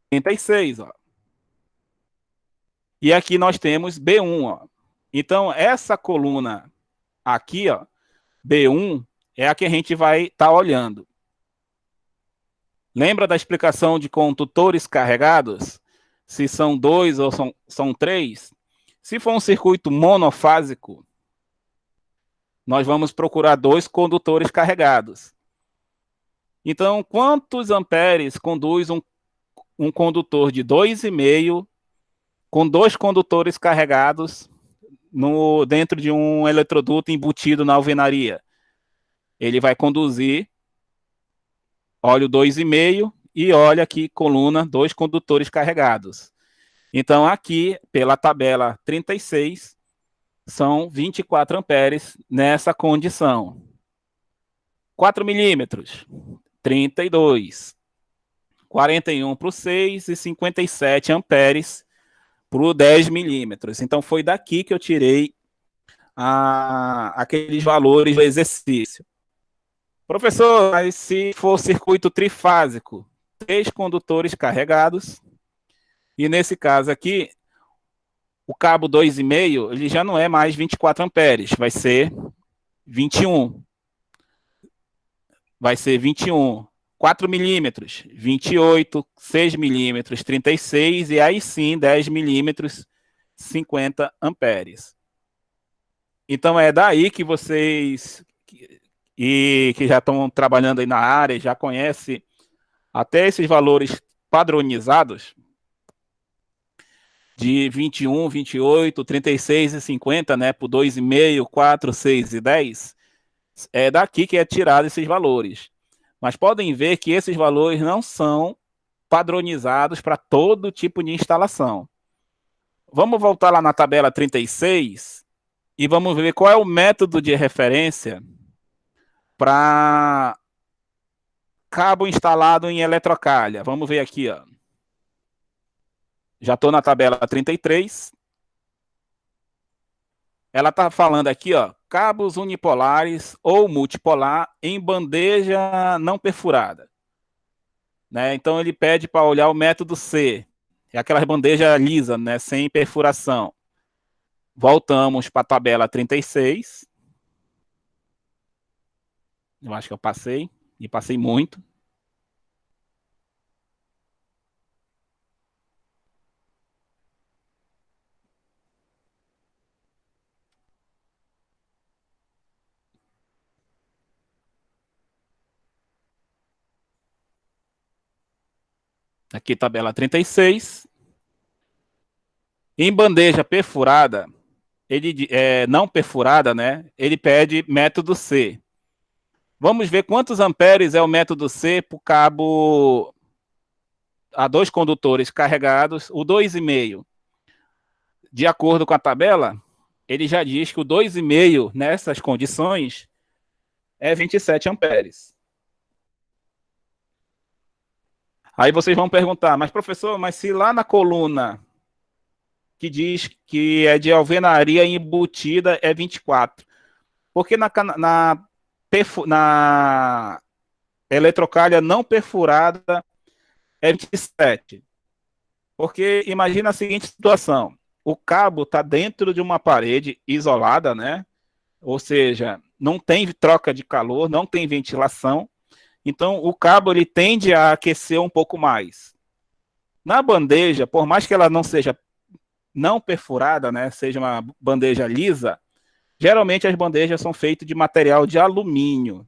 36. Ó. E aqui nós temos B1. Ó. Então, essa coluna aqui, ó, B1, é a que a gente vai estar olhando. Lembra da explicação de condutores carregados? Se são 2 ou são 3? Se for um circuito monofásico, nós vamos procurar 2 condutores carregados. Então, quantos amperes conduz um condutor de 2,5 com 2 condutores carregados dentro de um eletroduto embutido na alvenaria? Ele vai conduzir, olha o 2,5 e olha aqui, coluna, 2 condutores carregados. Então, aqui, pela tabela 36, são 24 amperes nessa condição. 4 milímetros, 32. 41 para o 6 e 57 amperes para o 10 milímetros. Então, foi daqui que eu tirei aqueles valores do exercício. Professor, mas se for circuito trifásico, 3 condutores carregados, e nesse caso aqui, o cabo 2,5, ele já não é mais 24 amperes, vai ser 21. Vai ser 21. 4 milímetros, 28, 6 milímetros, 36, e aí sim, 10 milímetros, 50 amperes. Então, é daí que vocês e que já estão trabalhando aí na área, já conhece até esses valores padronizados de 21, 28, 36 e 50, né, por 2,5, 4, 6 e 10, é daqui que é tirado esses valores. Mas podem ver que esses valores não são padronizados para todo tipo de instalação. Vamos voltar lá na tabela 36 e vamos ver qual é o método de referência para cabo instalado em eletrocalha. Vamos ver aqui, ó. Já estou na tabela 33. Ela está falando aqui, ó, cabos unipolares ou multipolar em bandeja não perfurada. Né? Então ele pede para olhar o método C, é aquela bandeja lisa, né, sem perfuração. Voltamos para a tabela 36. Eu acho que eu passei, e passei muito. Aqui, tabela 36. Em bandeja perfurada, ele não perfurada, né? Ele pede método C. Vamos ver quantos amperes é o método C para o cabo a 2 condutores carregados, o 2,5. De acordo com a tabela, ele já diz que o 2,5 nessas condições é 27 amperes. Aí vocês vão perguntar, mas professor, mas se lá na coluna que diz que é de alvenaria embutida é 24, porque na eletrocalha não perfurada é 27? Porque imagina a seguinte situação, o cabo está dentro de uma parede isolada, né? Ou seja, não tem troca de calor, não tem ventilação, então o cabo ele tende a aquecer um pouco mais. Na bandeja, por mais que ela não seja não perfurada, né, seja uma bandeja lisa, geralmente as bandejas são feitas de material de alumínio.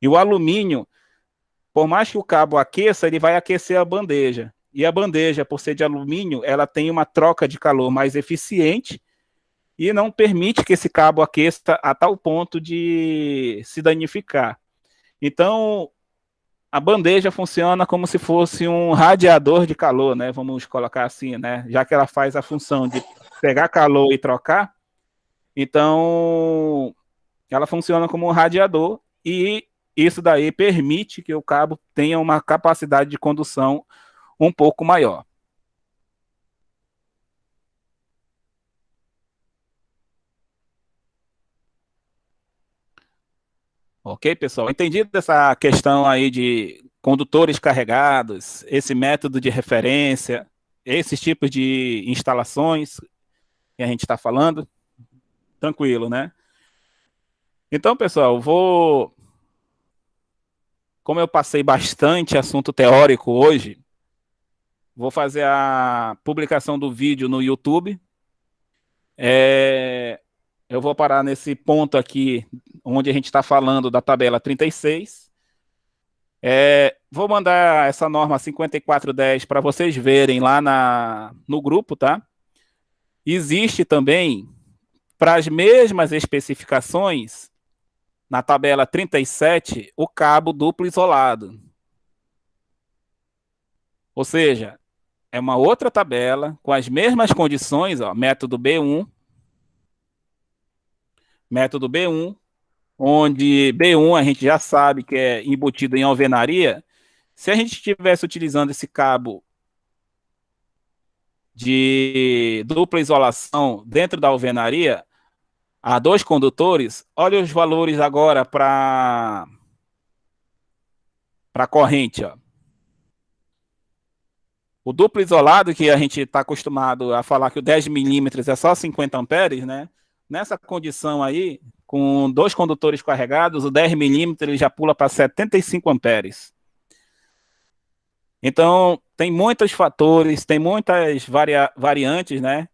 E o alumínio, por mais que o cabo aqueça, ele vai aquecer a bandeja. E a bandeja, por ser de alumínio, ela tem uma troca de calor mais eficiente e não permite que esse cabo aqueça a tal ponto de se danificar. Então, a bandeja funciona como se fosse um radiador de calor, né? Vamos colocar assim, né? Já que ela faz a função de pegar calor e trocar, então ela funciona como um radiador e isso daí permite que o cabo tenha uma capacidade de condução um pouco maior. Ok, pessoal? Entendido essa questão aí de condutores carregados, esse método de referência, esses tipos de instalações que a gente está falando? Tranquilo, né? Então, pessoal, como eu passei bastante assunto teórico hoje, vou fazer a publicação do vídeo no YouTube. Eu vou parar nesse ponto aqui, onde a gente está falando da tabela 36. Vou mandar essa norma 5410 para vocês verem lá no grupo, tá? Existe também, para as mesmas especificações, na tabela 37, o cabo duplo isolado. Ou seja, é uma outra tabela com as mesmas condições, ó, método B1, onde B1 a gente já sabe que é embutido em alvenaria. Se a gente estivesse utilizando esse cabo de dupla isolação dentro da alvenaria, a 2 condutores, olha os valores agora para a corrente, ó. O duplo isolado, que a gente está acostumado a falar que o 10 milímetros é só 50 amperes, né? Nessa condição aí, com 2 condutores carregados, o 10 milímetros ele já pula para 75 amperes. Então, tem muitos fatores, tem muitas variantes, né?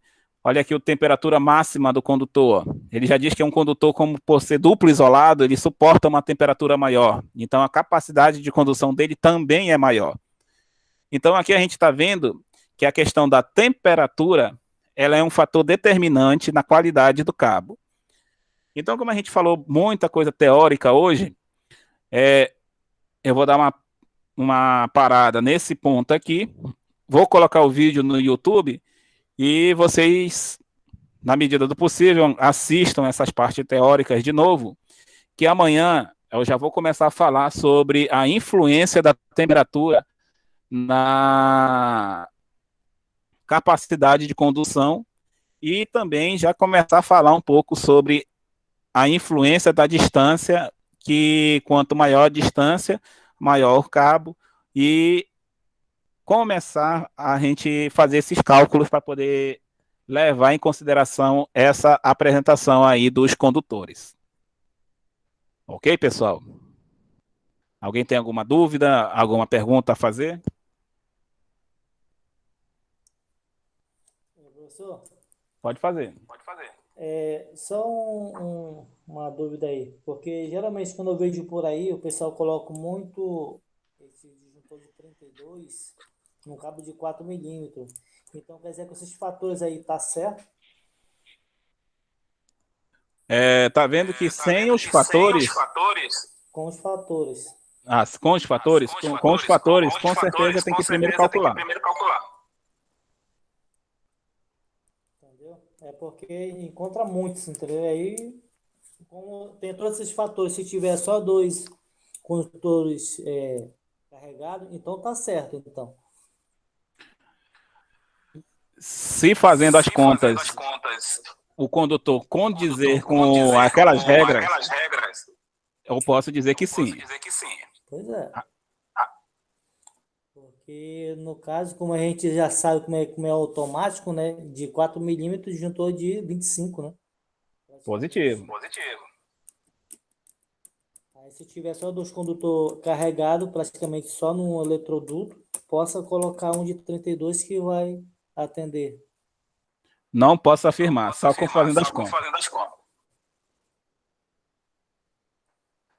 Olha aqui a temperatura máxima do condutor. Ele já diz que é um condutor, como por ser duplo isolado, ele suporta uma temperatura maior. Então, a capacidade de condução dele também é maior. Então, aqui a gente está vendo que a questão da temperatura, ela é um fator determinante na qualidade do cabo. Então, como a gente falou muita coisa teórica hoje, eu vou dar uma parada nesse ponto aqui, vou colocar o vídeo no YouTube e vocês, na medida do possível, assistam essas partes teóricas de novo, que amanhã eu já vou começar a falar sobre a influência da temperatura na capacidade de condução e também já começar a falar um pouco sobre a influência da distância, que quanto maior a distância, maior o cabo, e começar a gente fazer esses cálculos para poder levar em consideração essa apresentação aí dos condutores. Ok, pessoal? Alguém tem alguma dúvida, alguma pergunta a fazer? Professor, Pode fazer. só uma dúvida aí, porque geralmente quando eu vejo por aí, o pessoal coloca muito esse disjuntor de 32 num cabo de 4 milímetros. Então quer dizer que esses fatores aí tá certo? Tá vendo que sem os fatores, Com os fatores. com os fatores, com os fatores, com certeza tem que primeiro calcular. Entendeu? É porque encontra muitos, entendeu? Aí, como tem todos esses fatores, se tiver só dois condutores carregados, então tá certo, então. Se fazendo as contas, o condutor condizer com aquelas regras, eu posso dizer que sim. Pois é. Porque, no caso, como a gente já sabe como é automático, né? De 4 milímetros juntou de 25, né? Positivo. Aí, se tiver só dois condutores carregados, praticamente só no eletroduto, possa colocar um de 32 que vai atender. Não posso afirmar, só com fazendo as contas.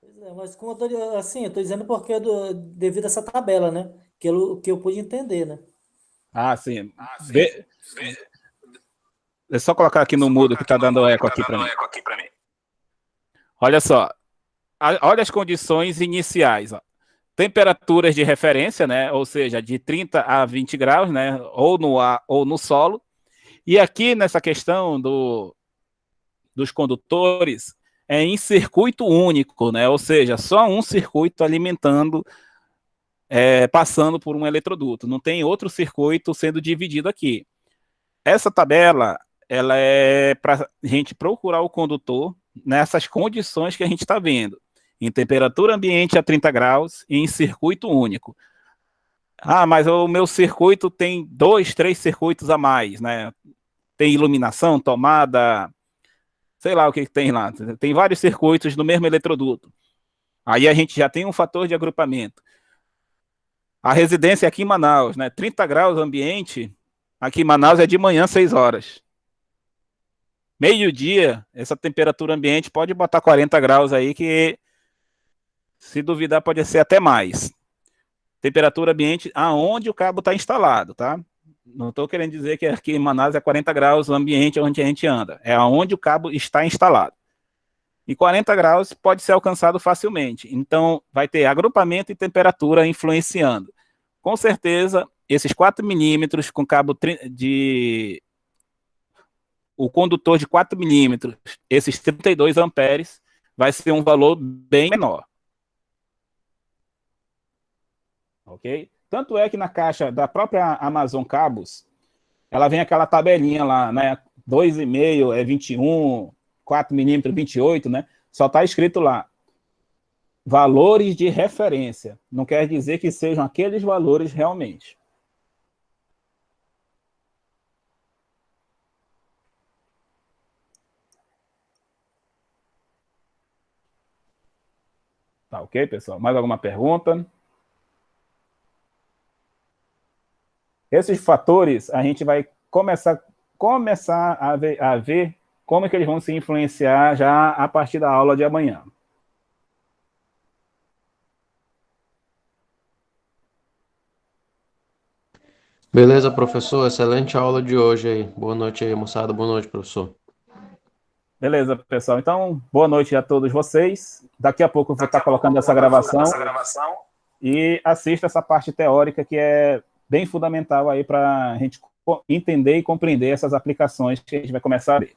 Pois é, mas como eu tô dizendo porque devido a essa tabela, né? Que eu pude entender, né? Sim. É só colocar aqui no mudo que está dando eco aqui para mim. Olha só. Olha as condições iniciais. Ó. Temperaturas de referência, né? Ou seja, de 30 a 20 graus, né? Ou no ar ou no solo. E aqui nessa questão dos condutores, é em circuito único, né? Ou seja, só um circuito alimentando, passando por um eletroduto. Não tem outro circuito sendo dividido aqui. Essa tabela, ela é para a gente procurar o condutor nessas condições que a gente está vendo. Em temperatura ambiente a 30 graus e em circuito único. Mas o meu circuito tem 2, 3 circuitos a mais, né? Tem iluminação, tomada, sei lá o que tem lá. Tem vários circuitos no mesmo eletroduto. Aí a gente já tem um fator de agrupamento. A residência aqui em Manaus, né? 30 graus ambiente, aqui em Manaus é de manhã, 6 horas. Meio-dia, essa temperatura ambiente pode botar 40 graus aí, que se duvidar pode ser até mais. Temperatura ambiente aonde o cabo está instalado, tá? Não estou querendo dizer que aqui em Manaus é 40 graus o ambiente onde a gente anda. É aonde o cabo está instalado. E 40 graus pode ser alcançado facilmente. Então, vai ter agrupamento e temperatura influenciando. Com certeza, esses 4 milímetros com cabo o condutor de 4 milímetros, esses 32 amperes, vai ser um valor bem menor. Ok? Tanto é que na caixa da própria Amazon Cabos, ela vem aquela tabelinha lá, né? 2,5 é 21, 4 milímetros 28, né? Só está escrito lá. Valores de referência. Não quer dizer que sejam aqueles valores realmente. Tá ok, pessoal? Mais alguma pergunta? Esses fatores a gente vai começar a começar a ver como é que eles vão se influenciar já a partir da aula de amanhã. Beleza, professor. Excelente aula de hoje aí. Boa noite aí, moçada. Boa noite, professor. Beleza, pessoal. Então, boa noite a todos vocês. Daqui a pouco eu vou estar colocando essa gravação e assista essa parte teórica que é bem fundamental aí para a gente entender e compreender essas aplicações que a gente vai começar a ver.